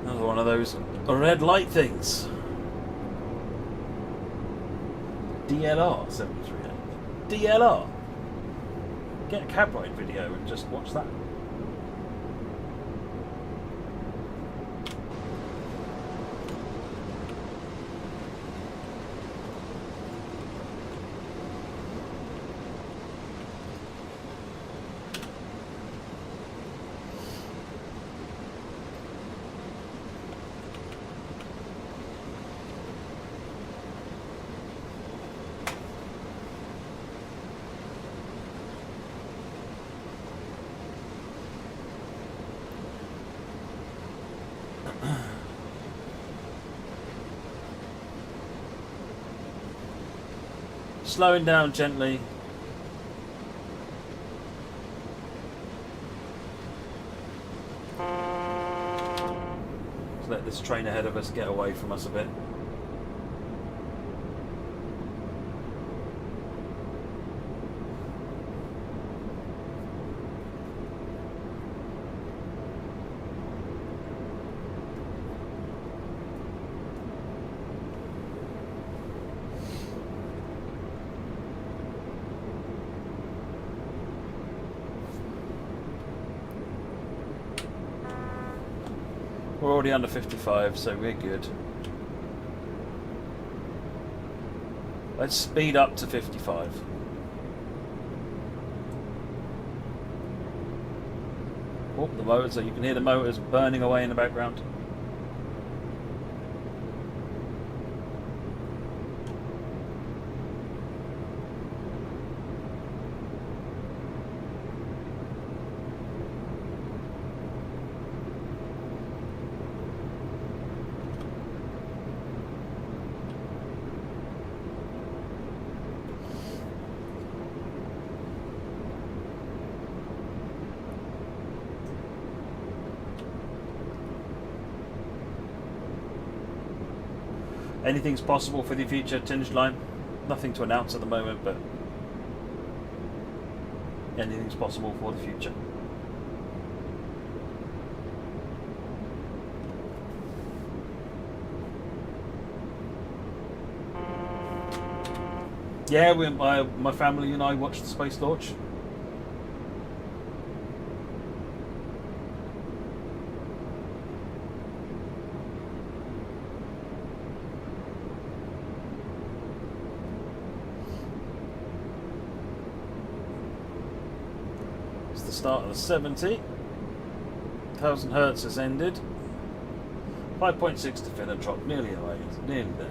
One of those red light things. DLR 738. DLR. Get a cab ride video and just watch that. Slowing down gently. Let's let this train ahead of us get away from us a bit. We're already under 55, so we're good. Let's speed up to 55. Oh, the motors, you can hear the motors burning away in the background. Anything's possible for the future, Tinge Line. Nothing to announce at the moment, but anything's possible for the future. Yeah, my family and I watched the space launch. It's the start of the 70. 1000 hertz has ended. 5.6 to Philantrop, nearly away, nearly there.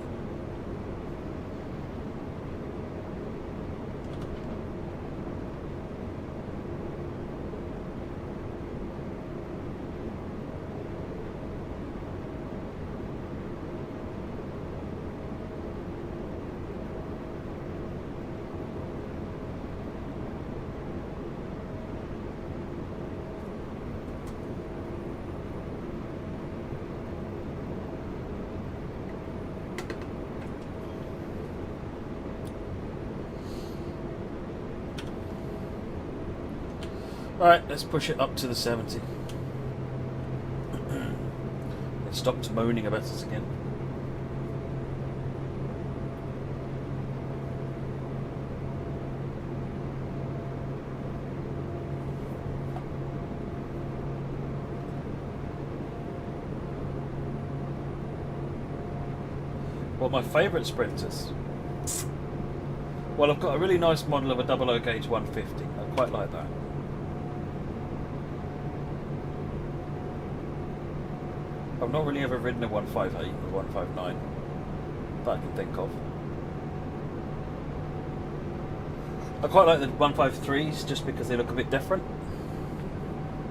Alright, let's push it up to the 70. It stopped moaning about us again. What are my favourite sprinters? Well, I've got a really nice model of a 00 gauge 150. I quite like that. I've not really ever ridden a 158 or 159 that I can think of. I quite like the 153s just because they look a bit different.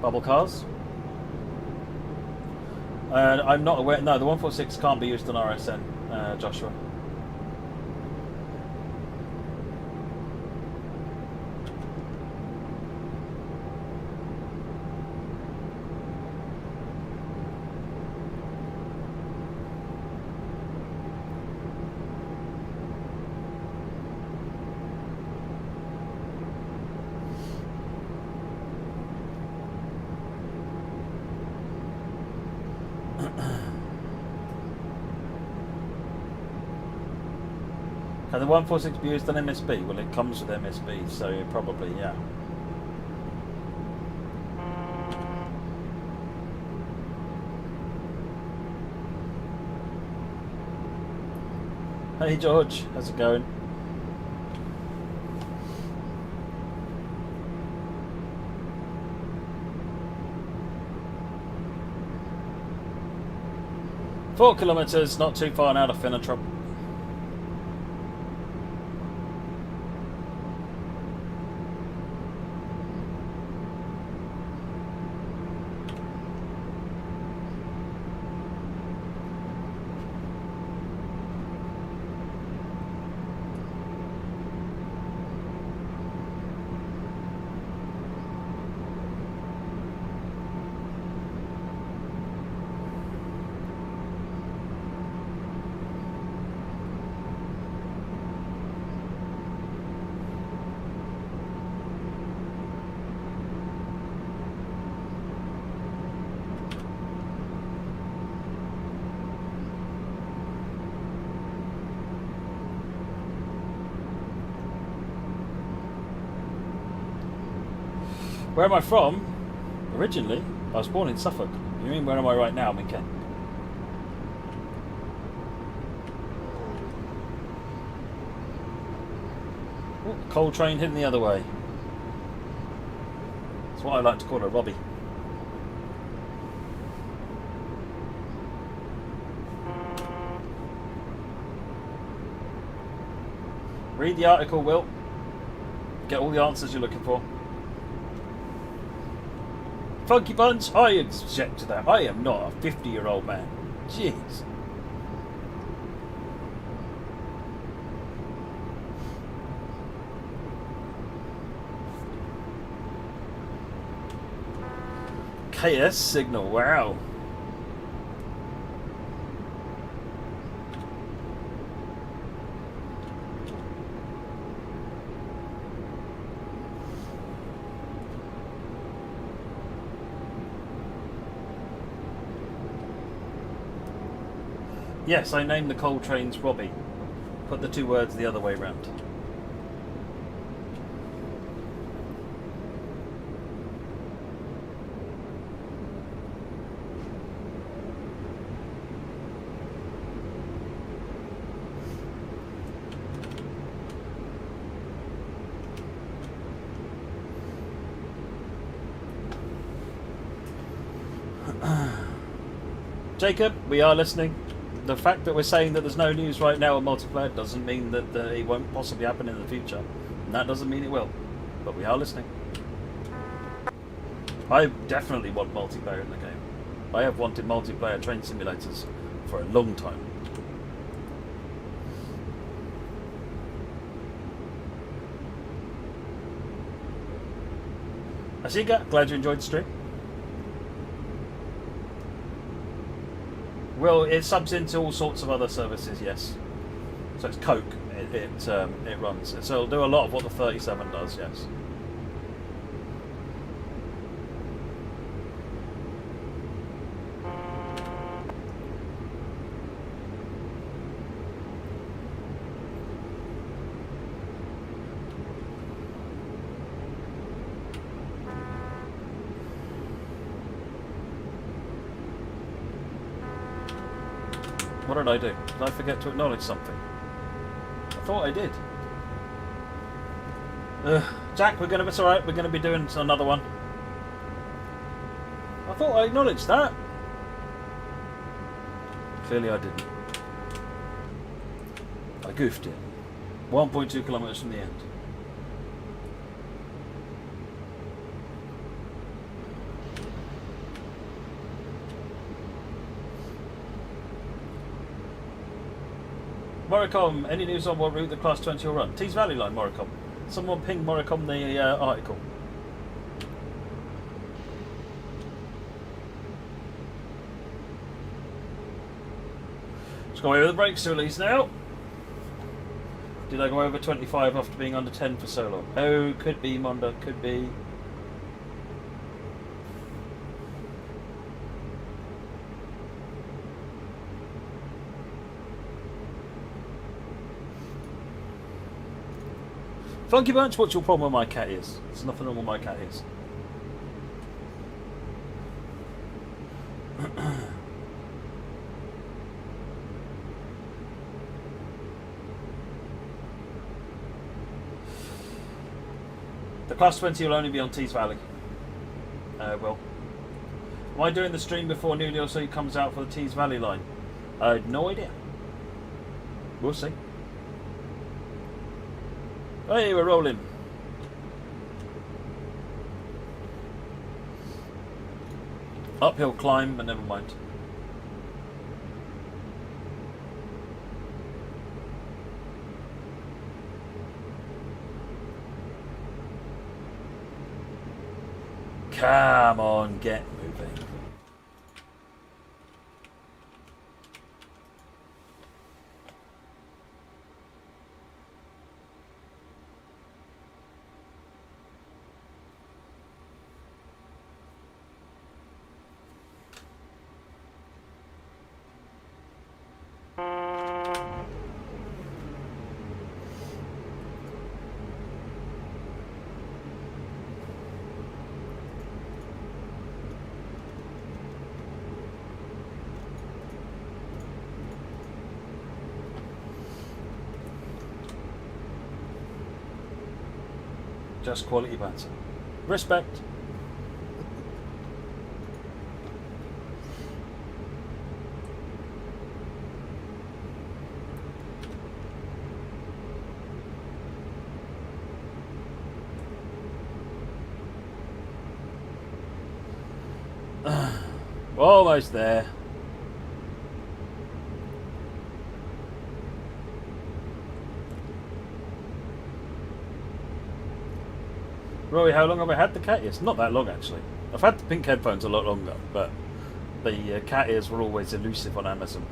Bubble cars. I'm not aware. No, the 146 can't be used on RSN, Joshua. Can the 146 be used on MSB? Well, it comes with MSB, so probably, yeah. Hey George, how's it going? Four kilometres, not too far out of Philantrop. Where am I from? Originally, I was born in Suffolk. You mean where am I right now? I'm in Kent. Oh, coal train heading the other way. That's what I like to call a Robbie. Read the article, Will. Get all the answers you're looking for. Funky Buns, I object to that. I am not a 50-year-old man. Jeez. KS signal, wow. Yes, I named the coal trains RABe. Put the two words the other way round. Jacob, we are listening. The fact that we're saying that there's no news right now on multiplayer doesn't mean that it won't possibly happen in the future. And that doesn't mean it will. But we are listening. I definitely want multiplayer in the game. I have wanted multiplayer train simulators for a long time. Ashika, glad you enjoyed the stream. Well, it subs into all sorts of other services, yes. So it's Coke, it runs. So it'll do a lot of what the 37 does, yes. What did I do? Did I forget to acknowledge something? I thought I did. Jack, it's alright, we're going to be doing another one. I thought I acknowledged that. Clearly I didn't. I goofed it. 1.2 kilometres from the end. Moricom, any news on what route the Class 20 will run? Tees Valley Line, Moricom. Someone ping Moricom the article. Just go over the brakes release now. Did I go over 25 after being under 10 for so long? Oh, could be, Monda, could be. Funky Bunch, what's your problem with my cat ears? There's nothing wrong with my cat ears. The Class 20 will only be on Tees Valley. Well, am I doing the stream before New Deal so he comes out for the Tees Valley line? I had no idea. We'll see. Hey, we're rolling. Uphill climb, but never mind. Come on, get moving. Just quality banter. Respect. Almost there. Rory, how long have I had the cat ears? Not that long, actually. I've had the pink headphones a lot longer, but the cat ears were always elusive on Amazon.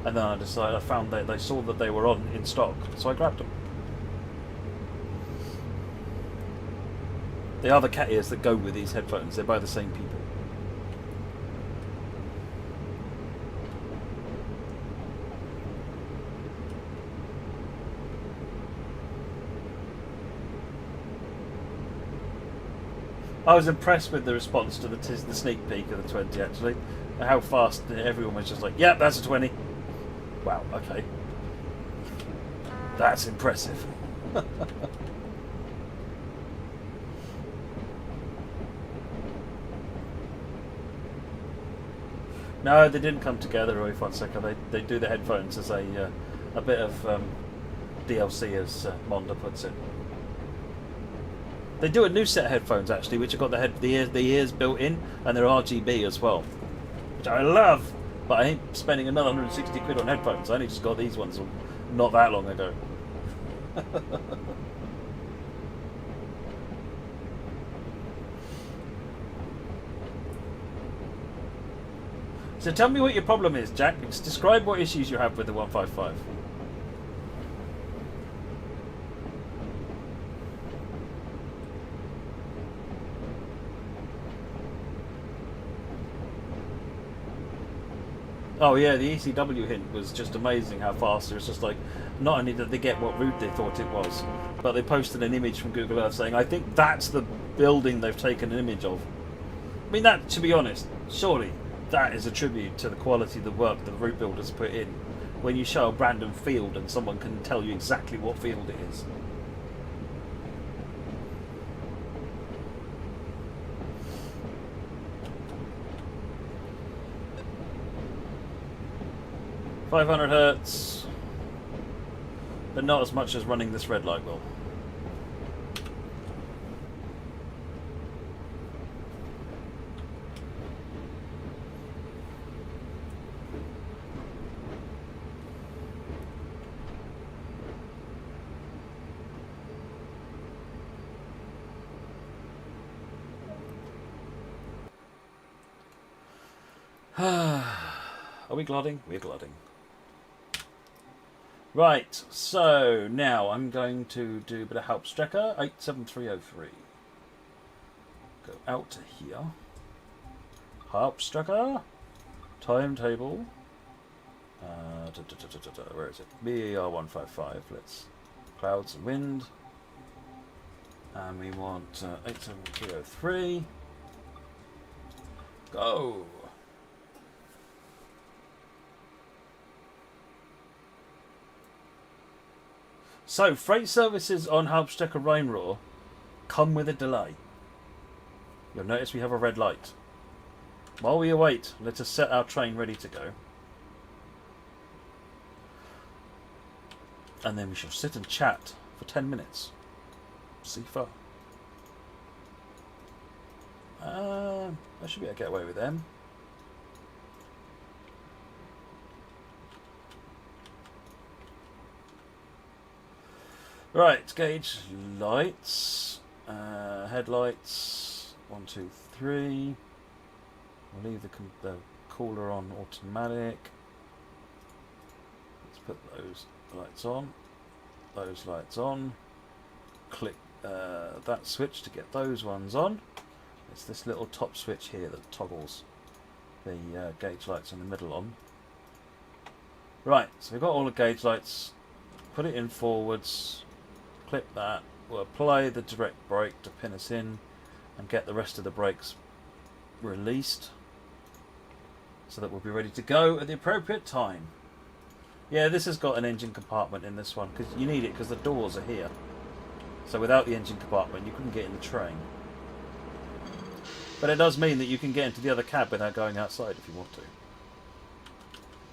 And then I found that they saw that they were in stock, so I grabbed them. They are the cat ears that go with these headphones. They're by the same people. I was impressed with the response to the sneak peek of the 20 actually. How fast everyone was just like, "Yep, that's a 20." Wow, okay, that's impressive. No, they didn't come together, Roy Fonseca. They do the headphones as a bit of DLC, as Monda puts it. They do a new set of headphones actually, which have got the ears built in, and they're RGB as well, which I love. But I ain't spending another 160 quid on headphones. I only just got these ones not that long ago. So tell me what your problem is, Jack. Describe what issues you have with the 155. Oh yeah, the ECW hint was just amazing how fast. It's just like, not only did they get what route they thought it was, but they posted an image from Google Earth saying, "I think that's the building they've taken an image of." I mean, that, to be honest, surely that is a tribute to the quality of the work that the route builders put in. When you show a random field and someone can tell you exactly what field it is. $500 but not as much as running this red light will. Are we glodding? We're glodding. Right, so now I'm going to do a bit of Hauptstrecke, 87303. Go out to here. Hauptstrecke, timetable. Where is it? BER155. Let's clouds and wind. And we want 87303. Go! So, freight services on Hauptstrecke Rheinrohr come with a delay. You'll notice we have a red light. While we await, let us set our train ready to go. And then we shall sit and chat for 10 minutes. See far. I should be able to get away with them. Right, gauge lights, headlights, 1, 2, 3. We'll leave the cooler on automatic. Let's put those lights on, those lights on. Click that switch to get those ones on. It's this little top switch here that toggles the gauge lights in the middle on. Right, so we've got all the gauge lights. Put it in forwards. Clip that. We'll apply the direct brake to pin us in and get the rest of the brakes released so that we'll be ready to go at the appropriate time. Yeah, this has got an engine compartment in this one because you need it because the doors are here. So without the engine compartment you couldn't get in the train. But it does mean that you can get into the other cab without going outside if you want to,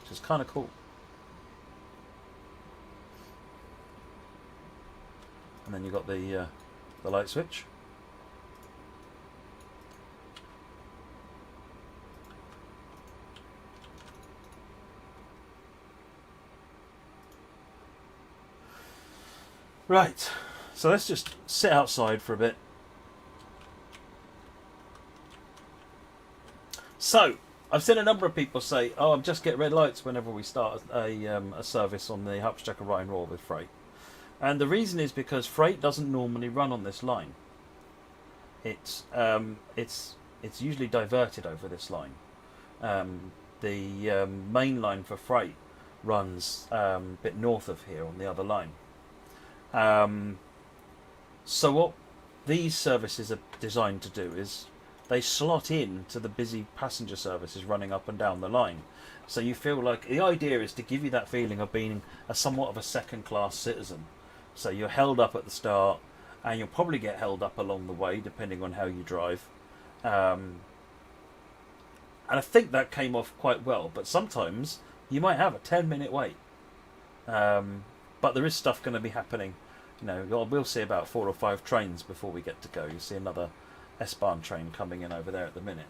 which is kind of cool. And then you've got the light switch. Right, so let's just sit outside for a bit. So, I've seen a number of people say, "Oh, I'm just get red lights whenever we start a service on the Hauptstrecke Rheinrohr with freight." And the reason is because freight doesn't normally run on this line. It's usually diverted over this line. The main line for freight runs a bit north of here on the other line. So what these services are designed to do is they slot in to the busy passenger services running up and down the line. So you feel like the idea is to give you that feeling of being a somewhat of a second-class citizen. So you're held up at the start, and you'll probably get held up along the way, depending on how you drive. And I think that came off quite well. But sometimes you might have a 10-minute wait. But there is stuff going to be happening. You know, we'll see about 4 or 5 trains before we get to go. You see another S-Bahn train coming in over there at the minute.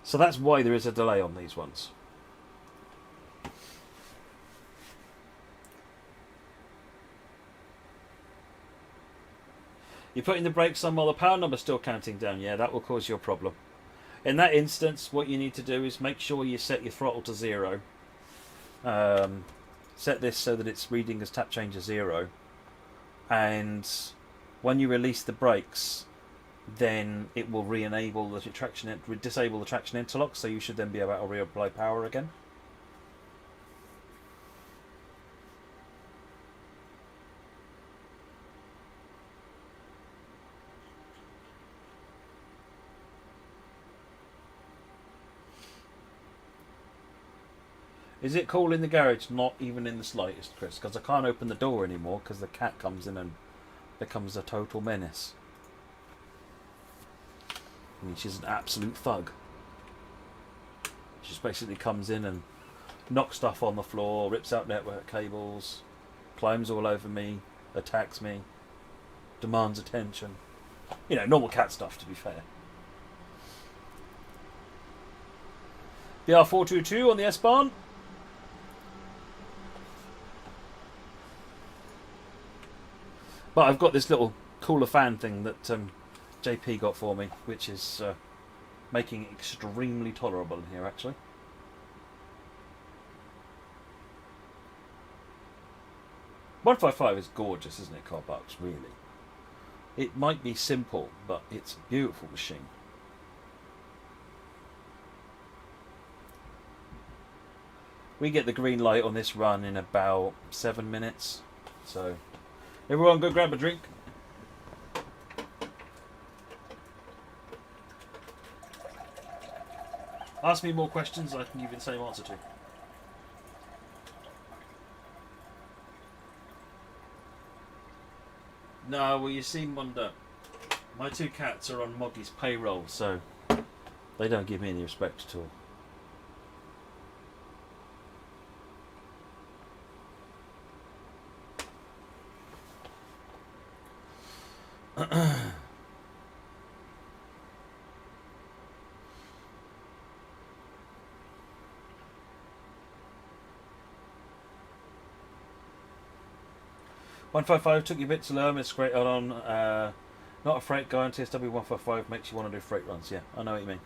So that's why there is a delay on these ones. You're putting the brakes on while the power number's still counting down. Yeah, that will cause you a problem. In that instance, what you need to do is make sure you set your throttle to 0. Set this so that it's reading as tap change 0. And when you release the brakes, then it will re-enable the traction, disable the traction interlock, so you should then be able to reapply power again. Is it cool in the garage? Not even in the slightest, Chris, because I can't open the door anymore because the cat comes in and becomes a total menace. I mean, she's an absolute thug. She just basically comes in and knocks stuff on the floor, rips out network cables, climbs all over me, attacks me, demands attention. You know, normal cat stuff, to be fair. BR422 on the S-Bahn. But I've got this little cooler fan thing that JP got for me, which is making it extremely tolerable in here, actually. $155 is gorgeous, isn't it, car bucks, really? It might be simple, but it's a beautiful machine. We get the green light on this run in about 7 minutes, so everyone go grab a drink. Ask me more questions, I can give you the same answer to. No, well, you see, Wonder, my 2 cats are on Moggy's payroll, so they don't give me any respect at all. $155 took you a bit to learn. It's great. Hold on. Not a freight guy on TSW 155 makes you want to do freight runs. Yeah, I know what you mean.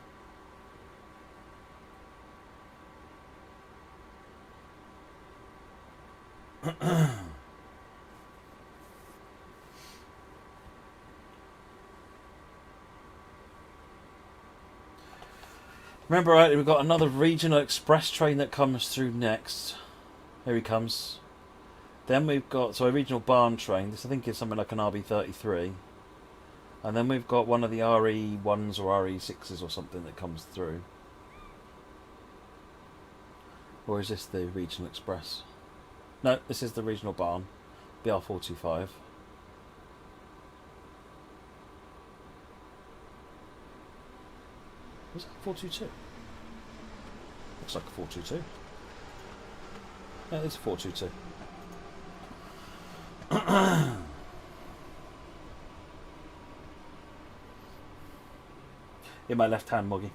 Remember, right, we've got another regional express train that comes through next. Here he comes. Then we've got, so a regional barn train. This I think is something like an RB33. And then we've got one of the RE1s or RE6s or something that comes through. Or is this the regional express? No, this is the regional barn. BR425. Was that 422? Looks like a 422. Yeah, it's a 422. In my left hand, Moggy.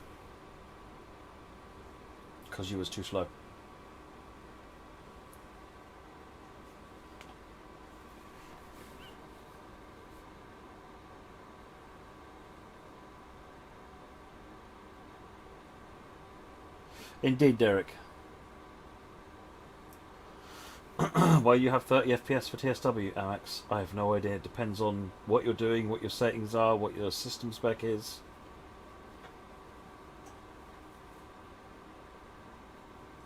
Because you was too slow. Indeed, Derek. Why you have 30 FPS for TSW, Alex? I have no idea. It depends on what you're doing, what your settings are, what your system spec is.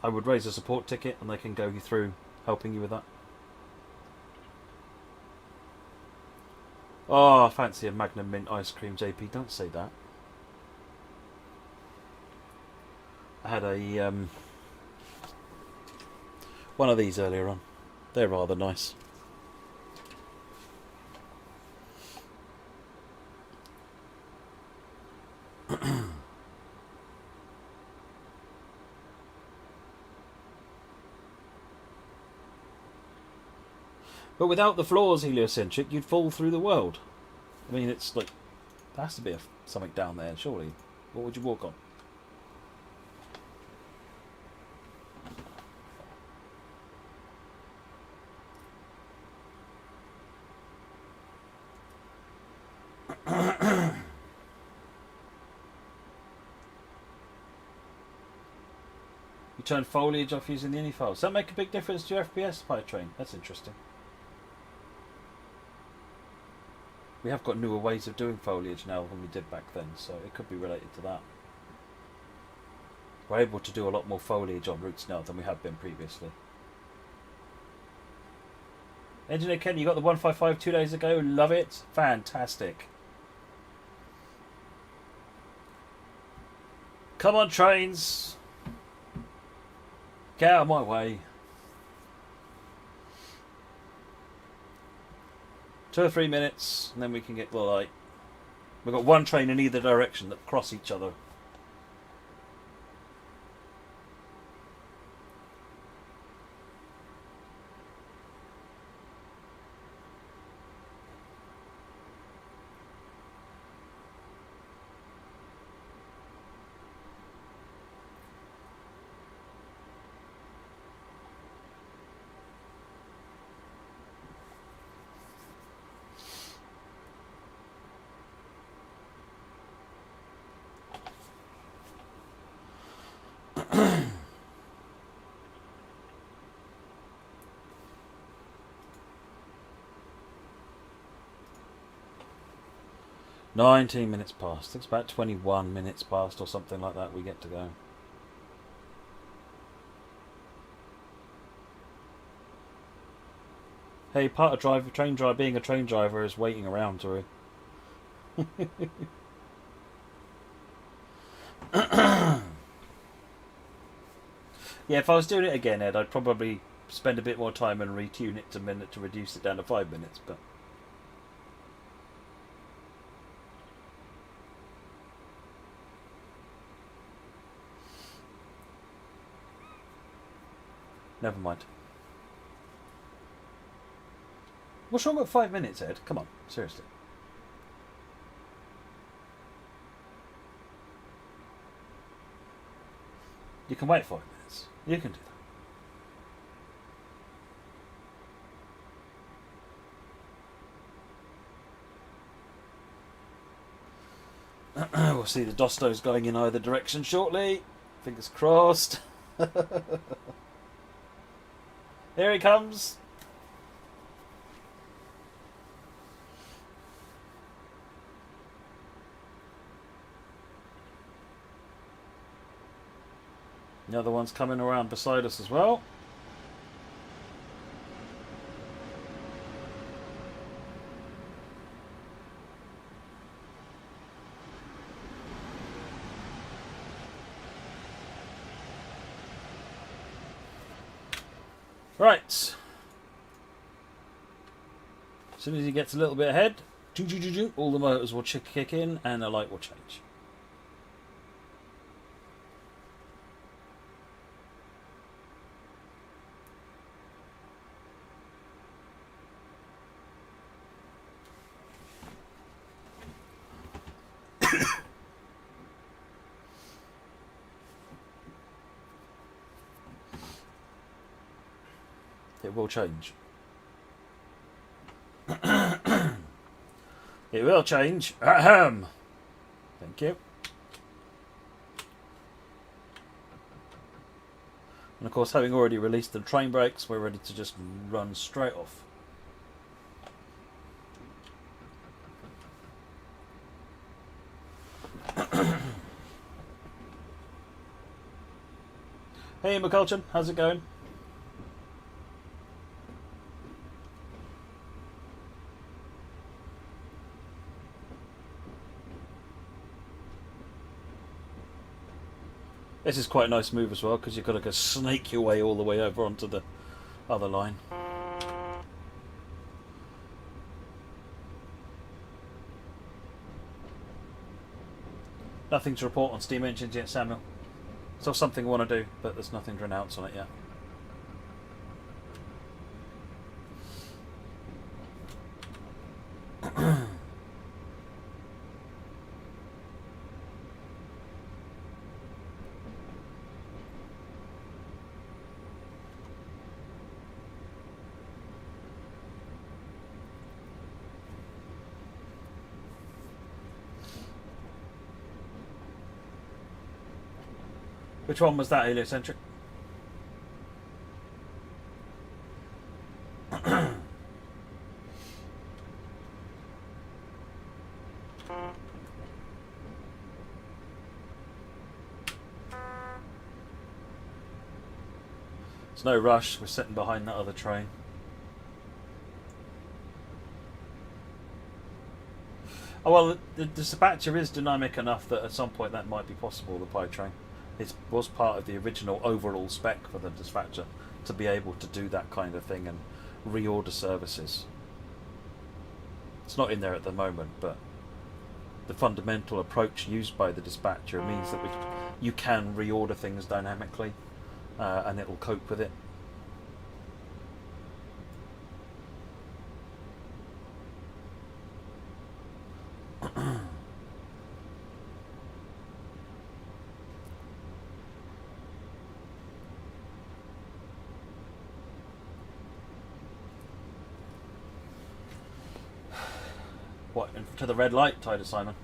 I would raise a support ticket and they can go you through helping you with that. Oh, I fancy a Magnum Mint ice cream, JP. Don't say that. I had a one of these earlier on. They're rather nice. But without the floors, heliocentric, you'd fall through the world. I mean, it's like there has to be something down there, surely. What would you walk on? You turn foliage off using the ini file. Does that make a big difference to your FPS, Pilot Train? That's interesting. We have got newer ways of doing foliage now than we did back then, so it could be related to that. We're able to do a lot more foliage on routes now than we have been previously. Engineer Ken, you got the 155 2 days ago. Love it. Fantastic. Come on, trains. Get out of my way. 2 or 3 minutes, and then we can get the light. We've got one train in either direction that cross each other. "19 minutes past. It's about 21 minutes past or something like that we get to go. Hey, part of being a train driver is waiting around, Tori. Yeah, if I was doing it again, Ed, I'd probably spend a bit more time and retune it to minute to reduce it down to 5 minutes, but never mind. What's wrong with 5 minutes, Ed? Come on, seriously. You can wait 5 minutes. You can do that. We'll see the Dostos going in either direction shortly. Fingers crossed. Here he comes. The other one's coming around beside us as well. Right. As soon as he gets a little bit ahead, all the motors will kick in and the light will change. It will change. It will change. Ahem. Thank you. And of course, having already released the train brakes, we're ready to just run straight off. Hey McCulchin, how's it going? This is quite a nice move as well, because you've got to go snake your way all the way over onto the other line. Nothing to report on steam engines yet, Samuel. Still something I want to do, but there's nothing to announce on it yet. Which one was that, heliocentric? There's no rush, we're sitting behind that other train. Oh well, the dispatcher is dynamic enough that at some point that might be possible, the pie train. It was part of the original overall spec for the dispatcher to be able to do that kind of thing and reorder services. It's not in there at the moment, but the fundamental approach used by the dispatcher means that you can reorder things dynamically and it will cope with it. What, to the red light, Titus Simon?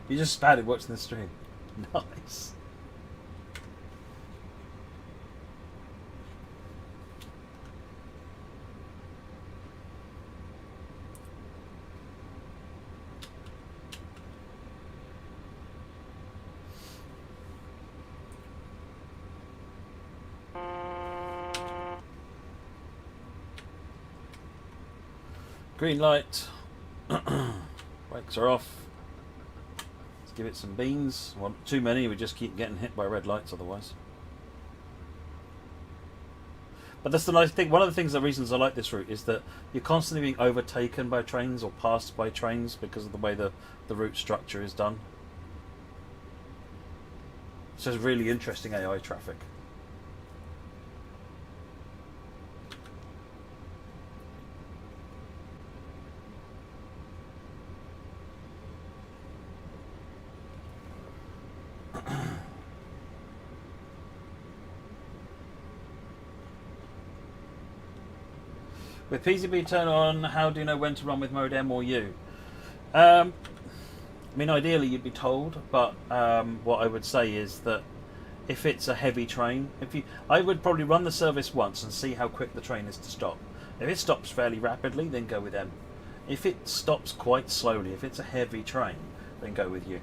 You just spatted watching the stream. Nice. Green light. Brakes are off. Let's give it some beans. Well, too many, we just keep getting hit by red lights otherwise. But that's the nice thing. One of the reasons I like this route is that you're constantly being overtaken by trains or passed by trains because of the way the route structure is done. So it's really interesting AI traffic. With PCB turn on, how do you know when to run with mode M or U? I mean, ideally you'd be told, but what I would say is that if it's a heavy train, I would probably run the service once and see how quick the train is to stop. If it stops fairly rapidly, then go with M. If it stops quite slowly, if it's a heavy train, then go with U.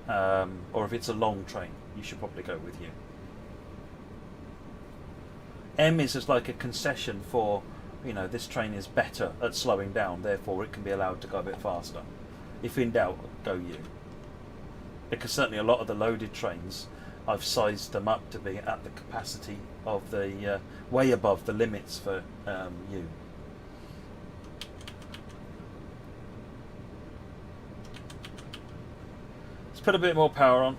Or if it's a long train, you should probably go with U. M is just like a concession for, you know, this train is better at slowing down, therefore it can be allowed to go a bit faster. If in doubt, go U. Because certainly a lot of the loaded trains, I've sized them up to be at the capacity of the, way above the limits for U. Let's put a bit more power on.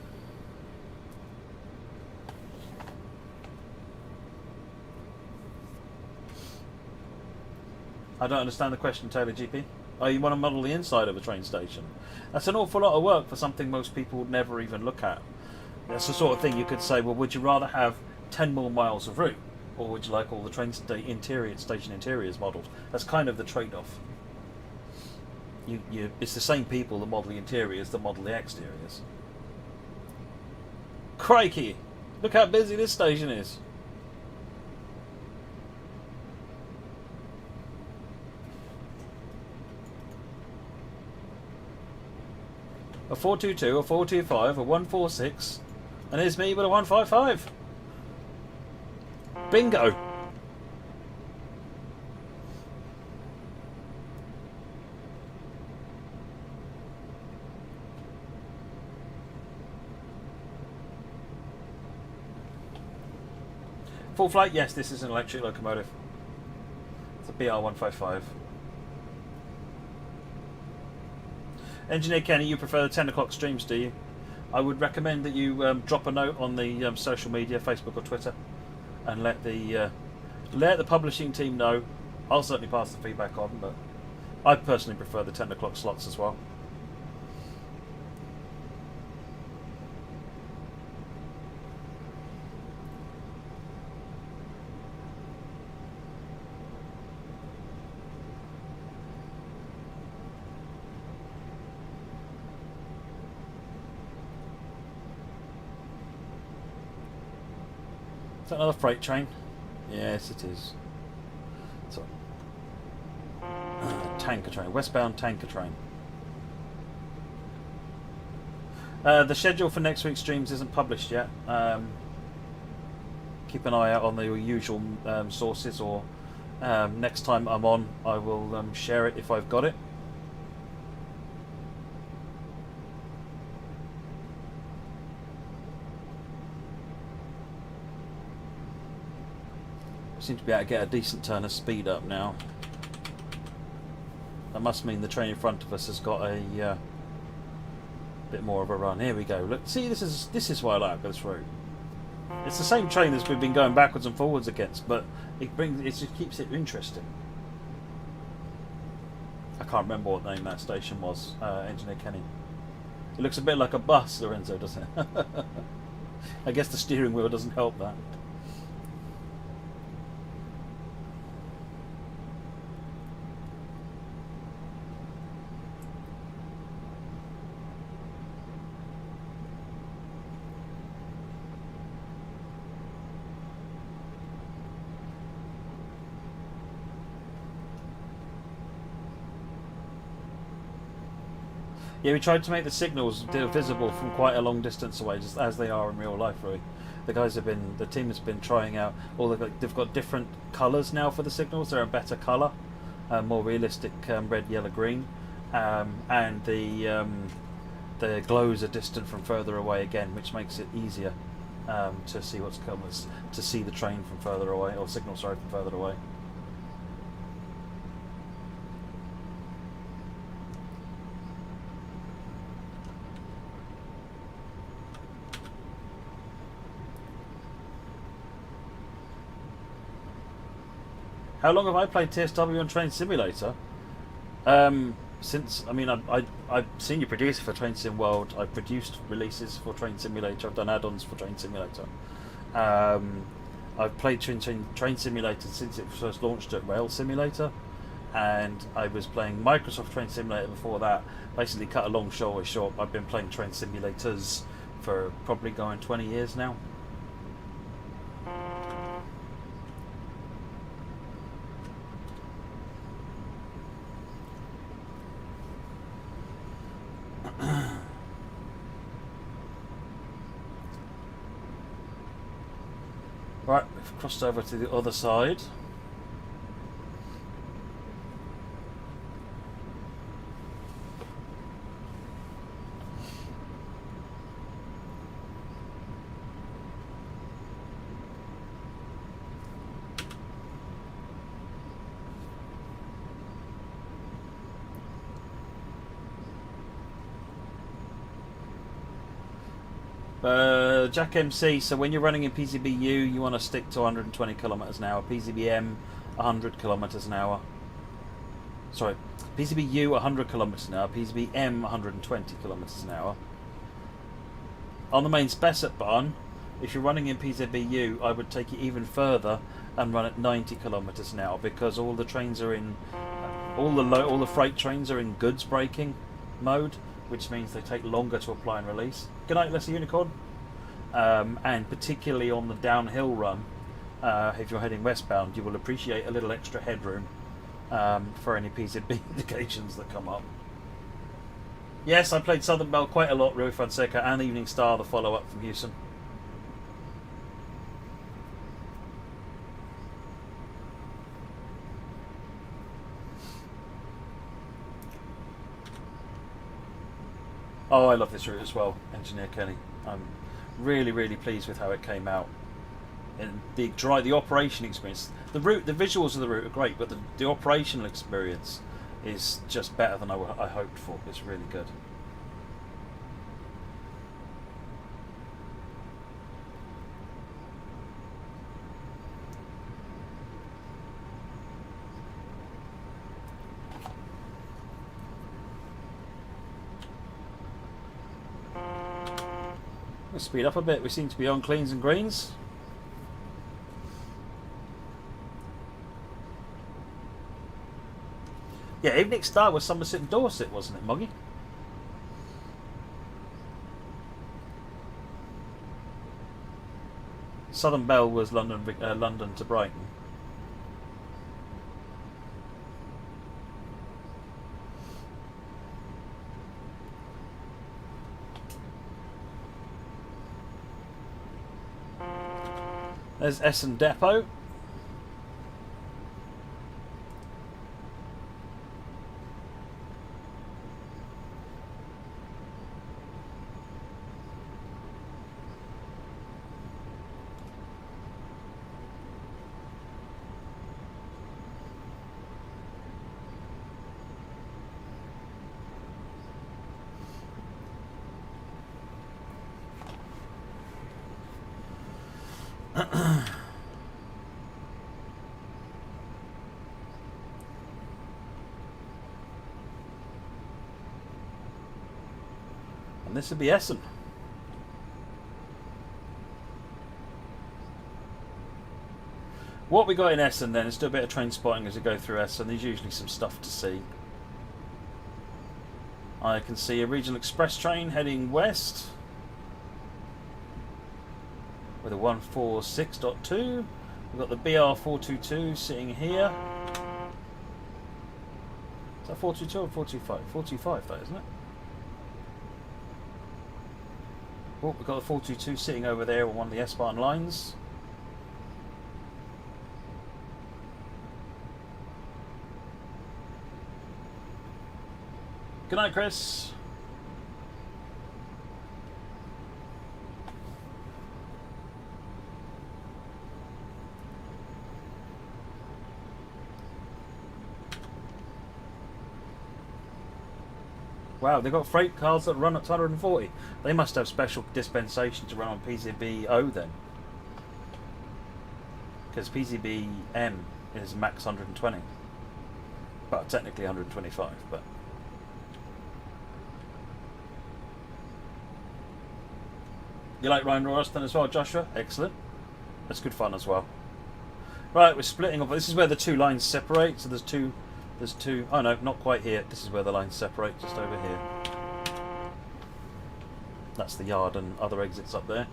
I don't understand the question, Taylor GP. Oh, you want to model the inside of a train station? That's an awful lot of work for something most people would never even look at. That's the sort of thing you could say, well, would you rather have 10 more miles of route, or would you like all the train station interiors modelled? That's kind of the trade-off. It's the same people that model the interiors that model the exteriors. Crikey! Look how busy this station is. A 422, a 425, a 146, and here's me with a 155. Bingo! Full flight? Yes, this is an electric locomotive. It's a BR155. Engineer Kenny, you prefer the 10 o'clock streams, do you? I would recommend that you drop a note on the social media, Facebook or Twitter, and let the publishing team know. I'll certainly pass the feedback on, but I personally prefer the 10 o'clock slots as well. Is that another freight train? Yes, it is. So, tanker train, westbound tanker train. The schedule for next week's streams isn't published yet. Keep an eye out on the usual sources, or next time I'm on, I will share it if I've got it. Seem to be able to get a decent turn of speed up now. That must mean the train in front of us has got a bit more of a run. Here we go. Look, see, this is why I like this route. It's the same train as we've been going backwards and forwards against, but it just keeps it interesting. I can't remember what name that station was. Engineer Kenny. It looks a bit like a bus, Lorenzo, doesn't it? I guess the steering wheel doesn't help that. Yeah, we tried to make the signals visible from quite a long distance away, just as they are in real life, really. The team has been trying out they've got different colours now for the signals. They're a better colour, more realistic red, yellow, green, and the glows are distant from further away again, which makes it easier to see what's coming, to see the train from further away, or signal, sorry, from further away. How long have I played TSW on Train Simulator? Since, I mean, I've senior producer for Train Sim World. I've produced releases for Train Simulator. I've done add-ons for Train Simulator. I've played Train Simulator since it first launched at Rail Simulator, and I was playing Microsoft Train Simulator before that. Basically, cut a long story short, I've been playing Train Simulators for probably going 20 years now. Right, we've crossed over to the other side. Jack MC, so when you're running in PCBU, you want to stick to 120 kilometers an hour. PCBM, 100 kilometers an hour. Sorry, PCBU 100 kilometers an hour. PCBM 120 kilometers an hour. On the main spec at Bahn, if you're running in PCBU, I would take it even further and run at 90 kilometers an hour, because all the trains are in all the freight trains are in goods braking mode, which means they take longer to apply and release. Good night, Leslie Unicorn. and particularly on the downhill run, if you're heading westbound, you will appreciate a little extra headroom for any PZB indications that come up. Yes, I played Southern Belle quite a lot, Rui Fonseca, and Evening Star, the follow-up from Houston. Oh, I love this route as well, Engineer Kenny. I'm really, really pleased with how it came out. And the operation experience, the visuals of the route are great, but the operational experience is just better than I hoped for. It's really good. Let's speed up a bit. We seem to be on cleans and greens. Yeah, Evening Star was Somerset and Dorset, wasn't it, Moggy? Southern Belle was London to Brighton. There's Essen Depot. And this would be Essen. What we got in Essen then is do a bit of train spotting as we go through Essen. There's usually some stuff to see. I can see a regional express train heading west with a 146.2. We've got the BR 422 sitting here. Is that 422 or 425? 425 though, isn't it? Oh, we've got the 422 sitting over there on one of the S-Bahn lines. Good night, Chris. Wow, they've got freight cars that run at 240. They must have special dispensation to run on PZB O then. Because PZB M is max 120. But technically 125, but... You like Ryan Royston as well, Joshua? Excellent. That's good fun as well. Right, we're splitting off. This is where the two lines separate. So there's two. Oh no, not quite here. This is where the lines separate, just over here. That's the yard and other exits up there.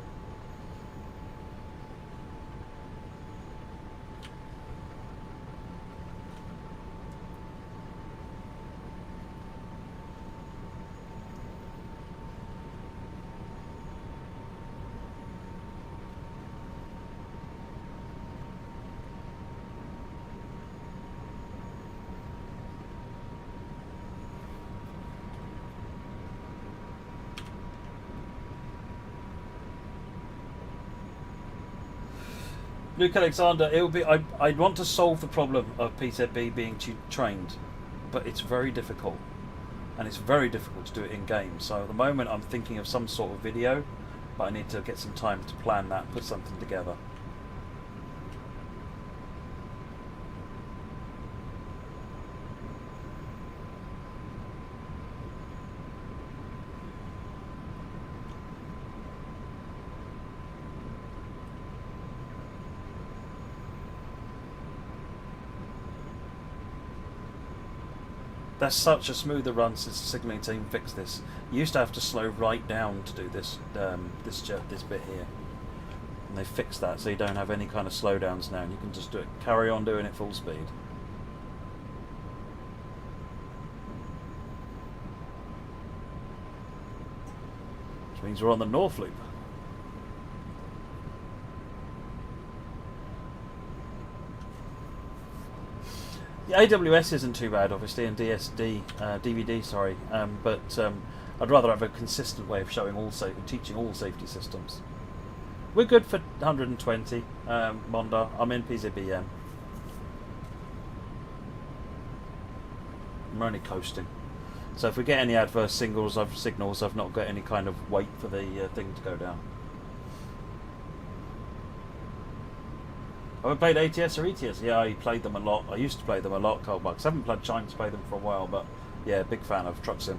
Luke Alexander, it would be. I'd want to solve the problem of PZB being trained, but it's very difficult, and it's very difficult to do it in game. So at the moment, I'm thinking of some sort of video, but I need to get some time to plan that, put something together. That's such a smoother run since the signalling team fixed this. You used to have to slow right down to do this this bit here, and they fixed that so you don't have any kind of slowdowns now, and you can just do it, carry on doing it full speed. Which means we're on the North Loop. The AWS isn't too bad, obviously, and DVD, sorry, but I'd rather have a consistent way of showing teaching all safety systems. We're good for 120, Monda. I'm in PZBM. I'm only coasting. So if we get any adverse signals, I've not got any kind of weight for the thing to go down. Have I played ATS or ETS? Yeah, I played them a lot. I used to play them a lot, Cold Bucks. I haven't played Chimes, played them for a while, but yeah, big fan of Truck Sim.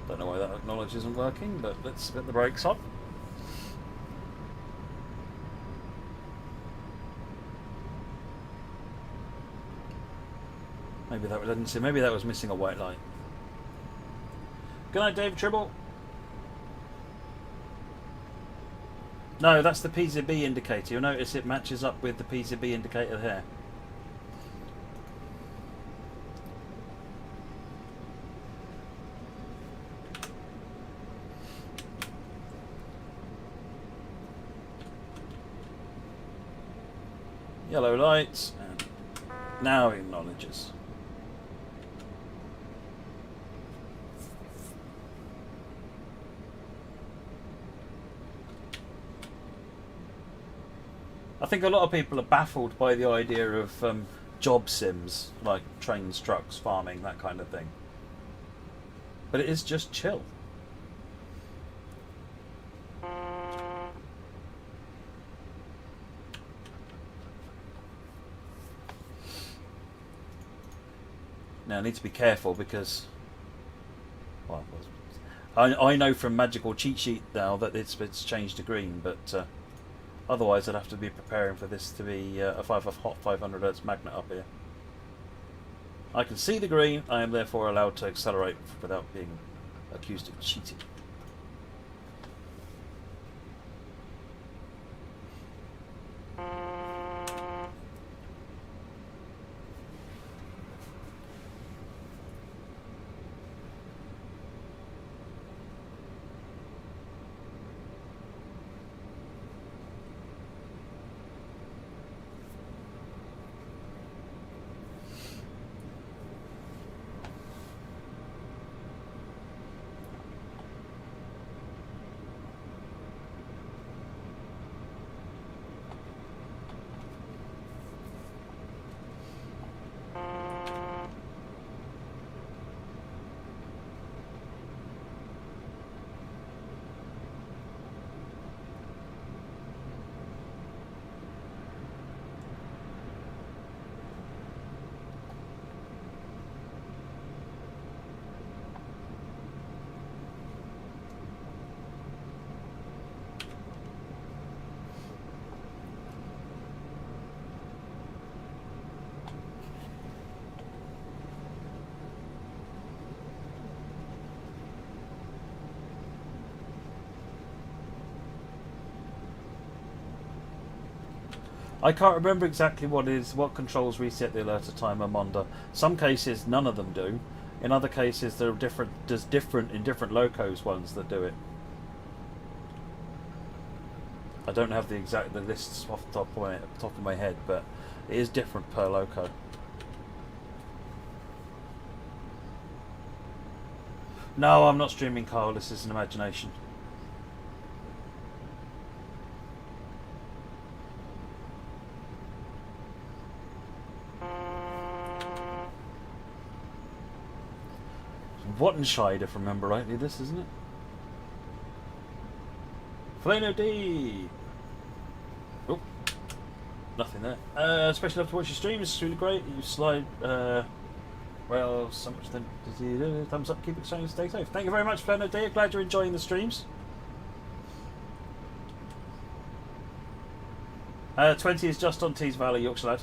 Don't know why that acknowledge isn't working, but let's get the brakes on. Maybe that didn't see. Maybe that was missing a white light. Good night, Dave Tribble. No, that's the PZB indicator. You'll notice it matches up with the PZB indicator here. Yellow lights, and now it acknowledges. I think a lot of people are baffled by the idea of job sims, like trains, trucks, farming, that kind of thing. But it is just chill. Now I need to be careful because, well, I know from Magical Cheat Sheet now that it's changed to green, but otherwise I'd have to be preparing for this to be a hot 500 Hz magnet up here. I can see the green, I am therefore allowed to accelerate without being accused of cheating. I can't remember exactly what controls reset the alerter timer, Monda. Some cases none of them do. In other cases there are different in different locos ones that do it. I don't have the lists off the top of my head, but it is different per loco. No, I'm not streaming, Carl. This is an imagination. Wattenscheid, if I remember rightly, this, isn't it? Flano D! Oh, nothing there. Especially love to watch your stream, it's really great. You slide, well, so much then. Thumbs up, keep it exciting, stay safe. Thank you very much, Flano D. Glad you're enjoying the streams. 20 is just on Tees Valley, Yorkshire lad.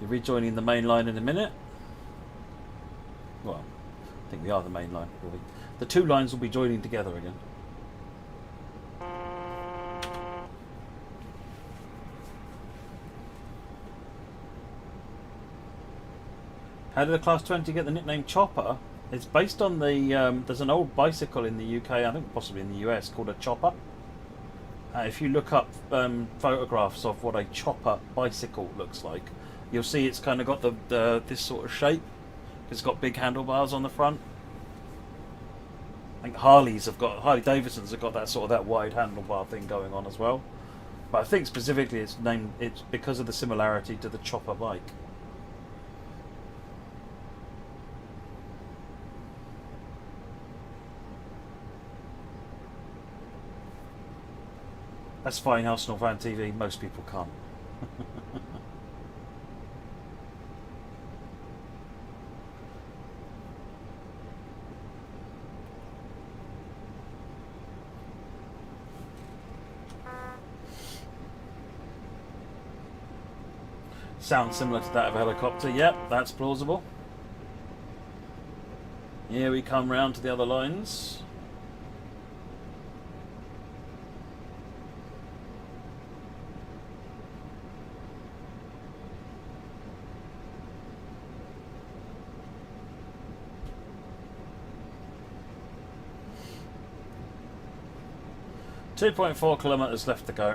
You're rejoining the main line in a minute. Well, I think we are the main line, really. The two lines will be joining together again. How did the Class 20 get the nickname Chopper? It's based on the... there's an old bicycle in the UK, I think possibly in the US, called a Chopper. If you look up photographs of what a Chopper bicycle looks like, you'll see it's kind of got the this sort of shape. It's got big handlebars on the front. I think Harley Davidson's have got that sort of that wide handlebar thing going on as well. But I think specifically it's because of the similarity to the Chopper bike. That's fine, Arsenal Fan TV. Most people can't. Sounds similar to that of a helicopter. Yep, that's plausible. Here we come round to the other lines. .4 kilometres left to go.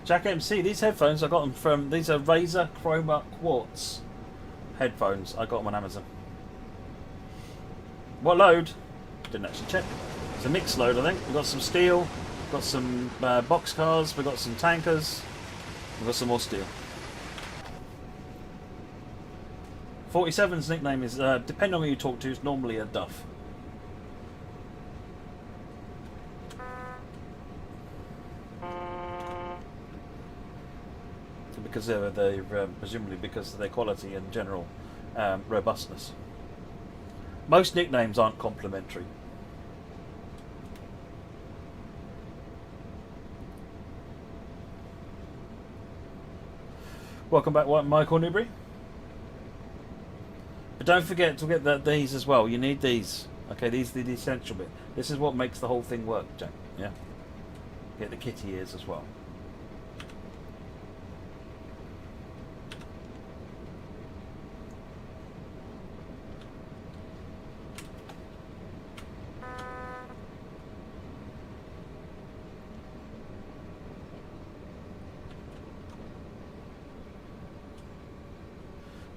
Jack MC, these headphones I got them from, these are Razer Chroma Quartz headphones. I got them on Amazon. What load? Didn't actually check. It's a mixed load, I think. We've got some steel, got some box cars, we've got some tankers, we've got some more steel. 47's nickname is, depending on who you talk to, is normally a Duff. Because they're presumably because of their quality and general robustness. Most nicknames aren't complimentary. Welcome back, Michael Newbury. But don't forget to get these as well. You need these. Okay, these are the essential bit. This is what makes the whole thing work, Jack. Yeah. Get the kitty ears as well.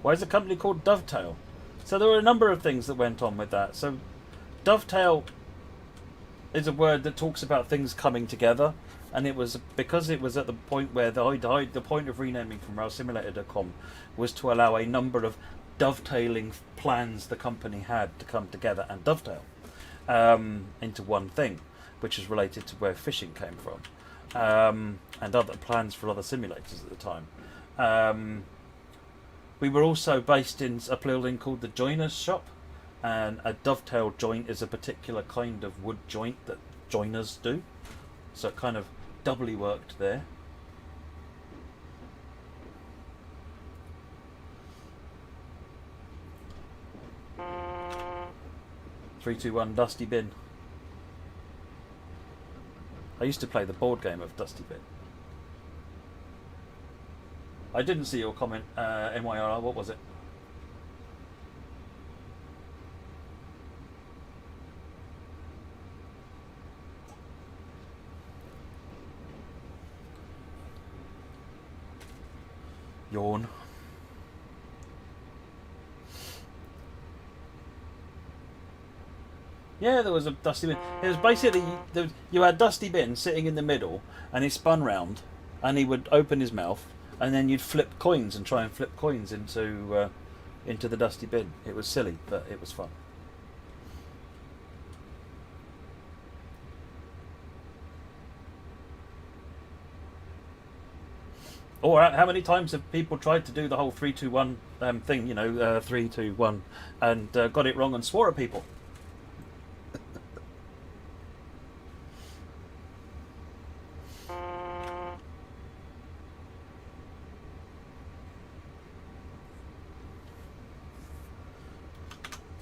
Why is the company called Dovetail? So there were a number of things that went on with that. So dovetail is a word that talks about things coming together, and it was because it was at the point where the point of renaming from railsimulator.com was to allow a number of dovetailing plans the company had to come together and dovetail into one thing, which is related to where fishing came from, and other plans for other simulators at the time. We were also based in a building called the Joiner's Shop, and a dovetail joint is a particular kind of wood joint that joiners do, so it kind of doubly worked there. Three, two, one, dusty bin. I used to play the board game of Dusty Bin. I didn't see your comment, NYRR. What was it? Yawn. Yeah, there was a Dusty Bin. It was basically you had Dusty Bin sitting in the middle, and he spun round, and he would open his mouth, and then you'd flip coins and try and flip coins into the Dusty Bin. It was silly, but it was fun. Or how many times have people tried to do the whole 3, 2, 1 thing? You know, 3, 2, 1, and got it wrong and swore at people.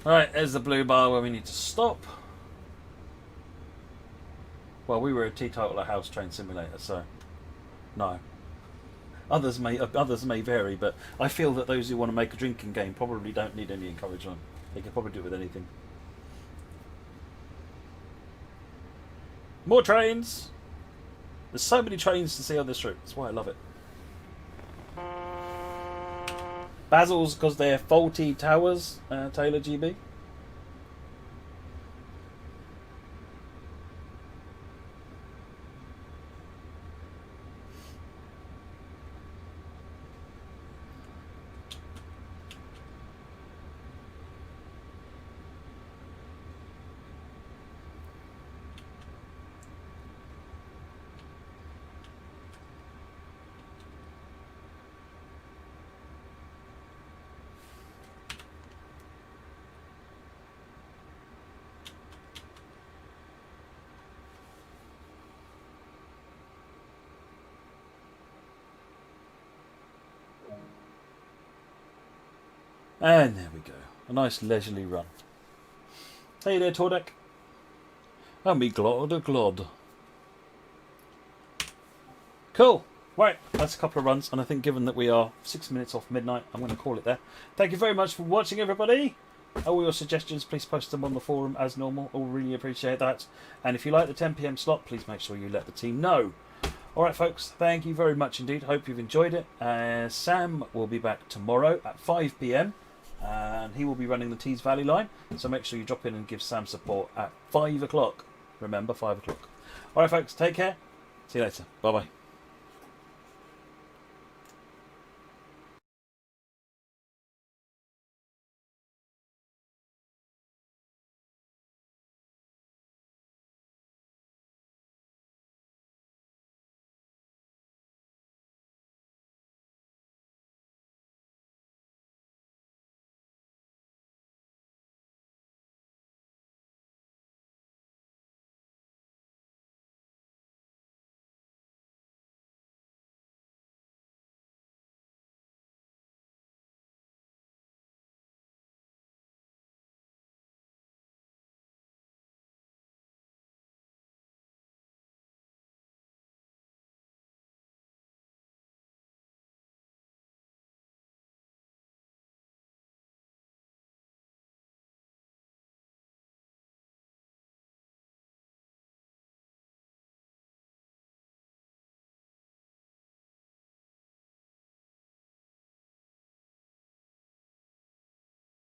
Alright, there's the blue bar where we need to stop. Well, we were a teetotaler house train simulator, so no. Others may vary, but I feel that those who want to make a drinking game probably don't need any encouragement. They can probably do it with anything. More trains! There's so many trains to see on this route. That's why I love it. Basil's because they're faulty towers, Taylor GB. And there we go. A nice leisurely run. Hey there, Tordek. And me glod a glod. Cool. Right, that's a couple of runs, and I think given that we are 6 minutes off midnight, I'm going to call it there. Thank you very much for watching, everybody. All your suggestions, please post them on the forum as normal. I'll really appreciate that. And if you like the 10 PM slot, please make sure you let the team know. Alright folks, thank you very much indeed. Hope you've enjoyed it. Sam will be back tomorrow at 5 PM. And he will be running the Tees Valley line. So make sure you drop in and give Sam support at 5 o'clock. Remember, 5 o'clock. Alright folks, take care. See you later. Bye bye.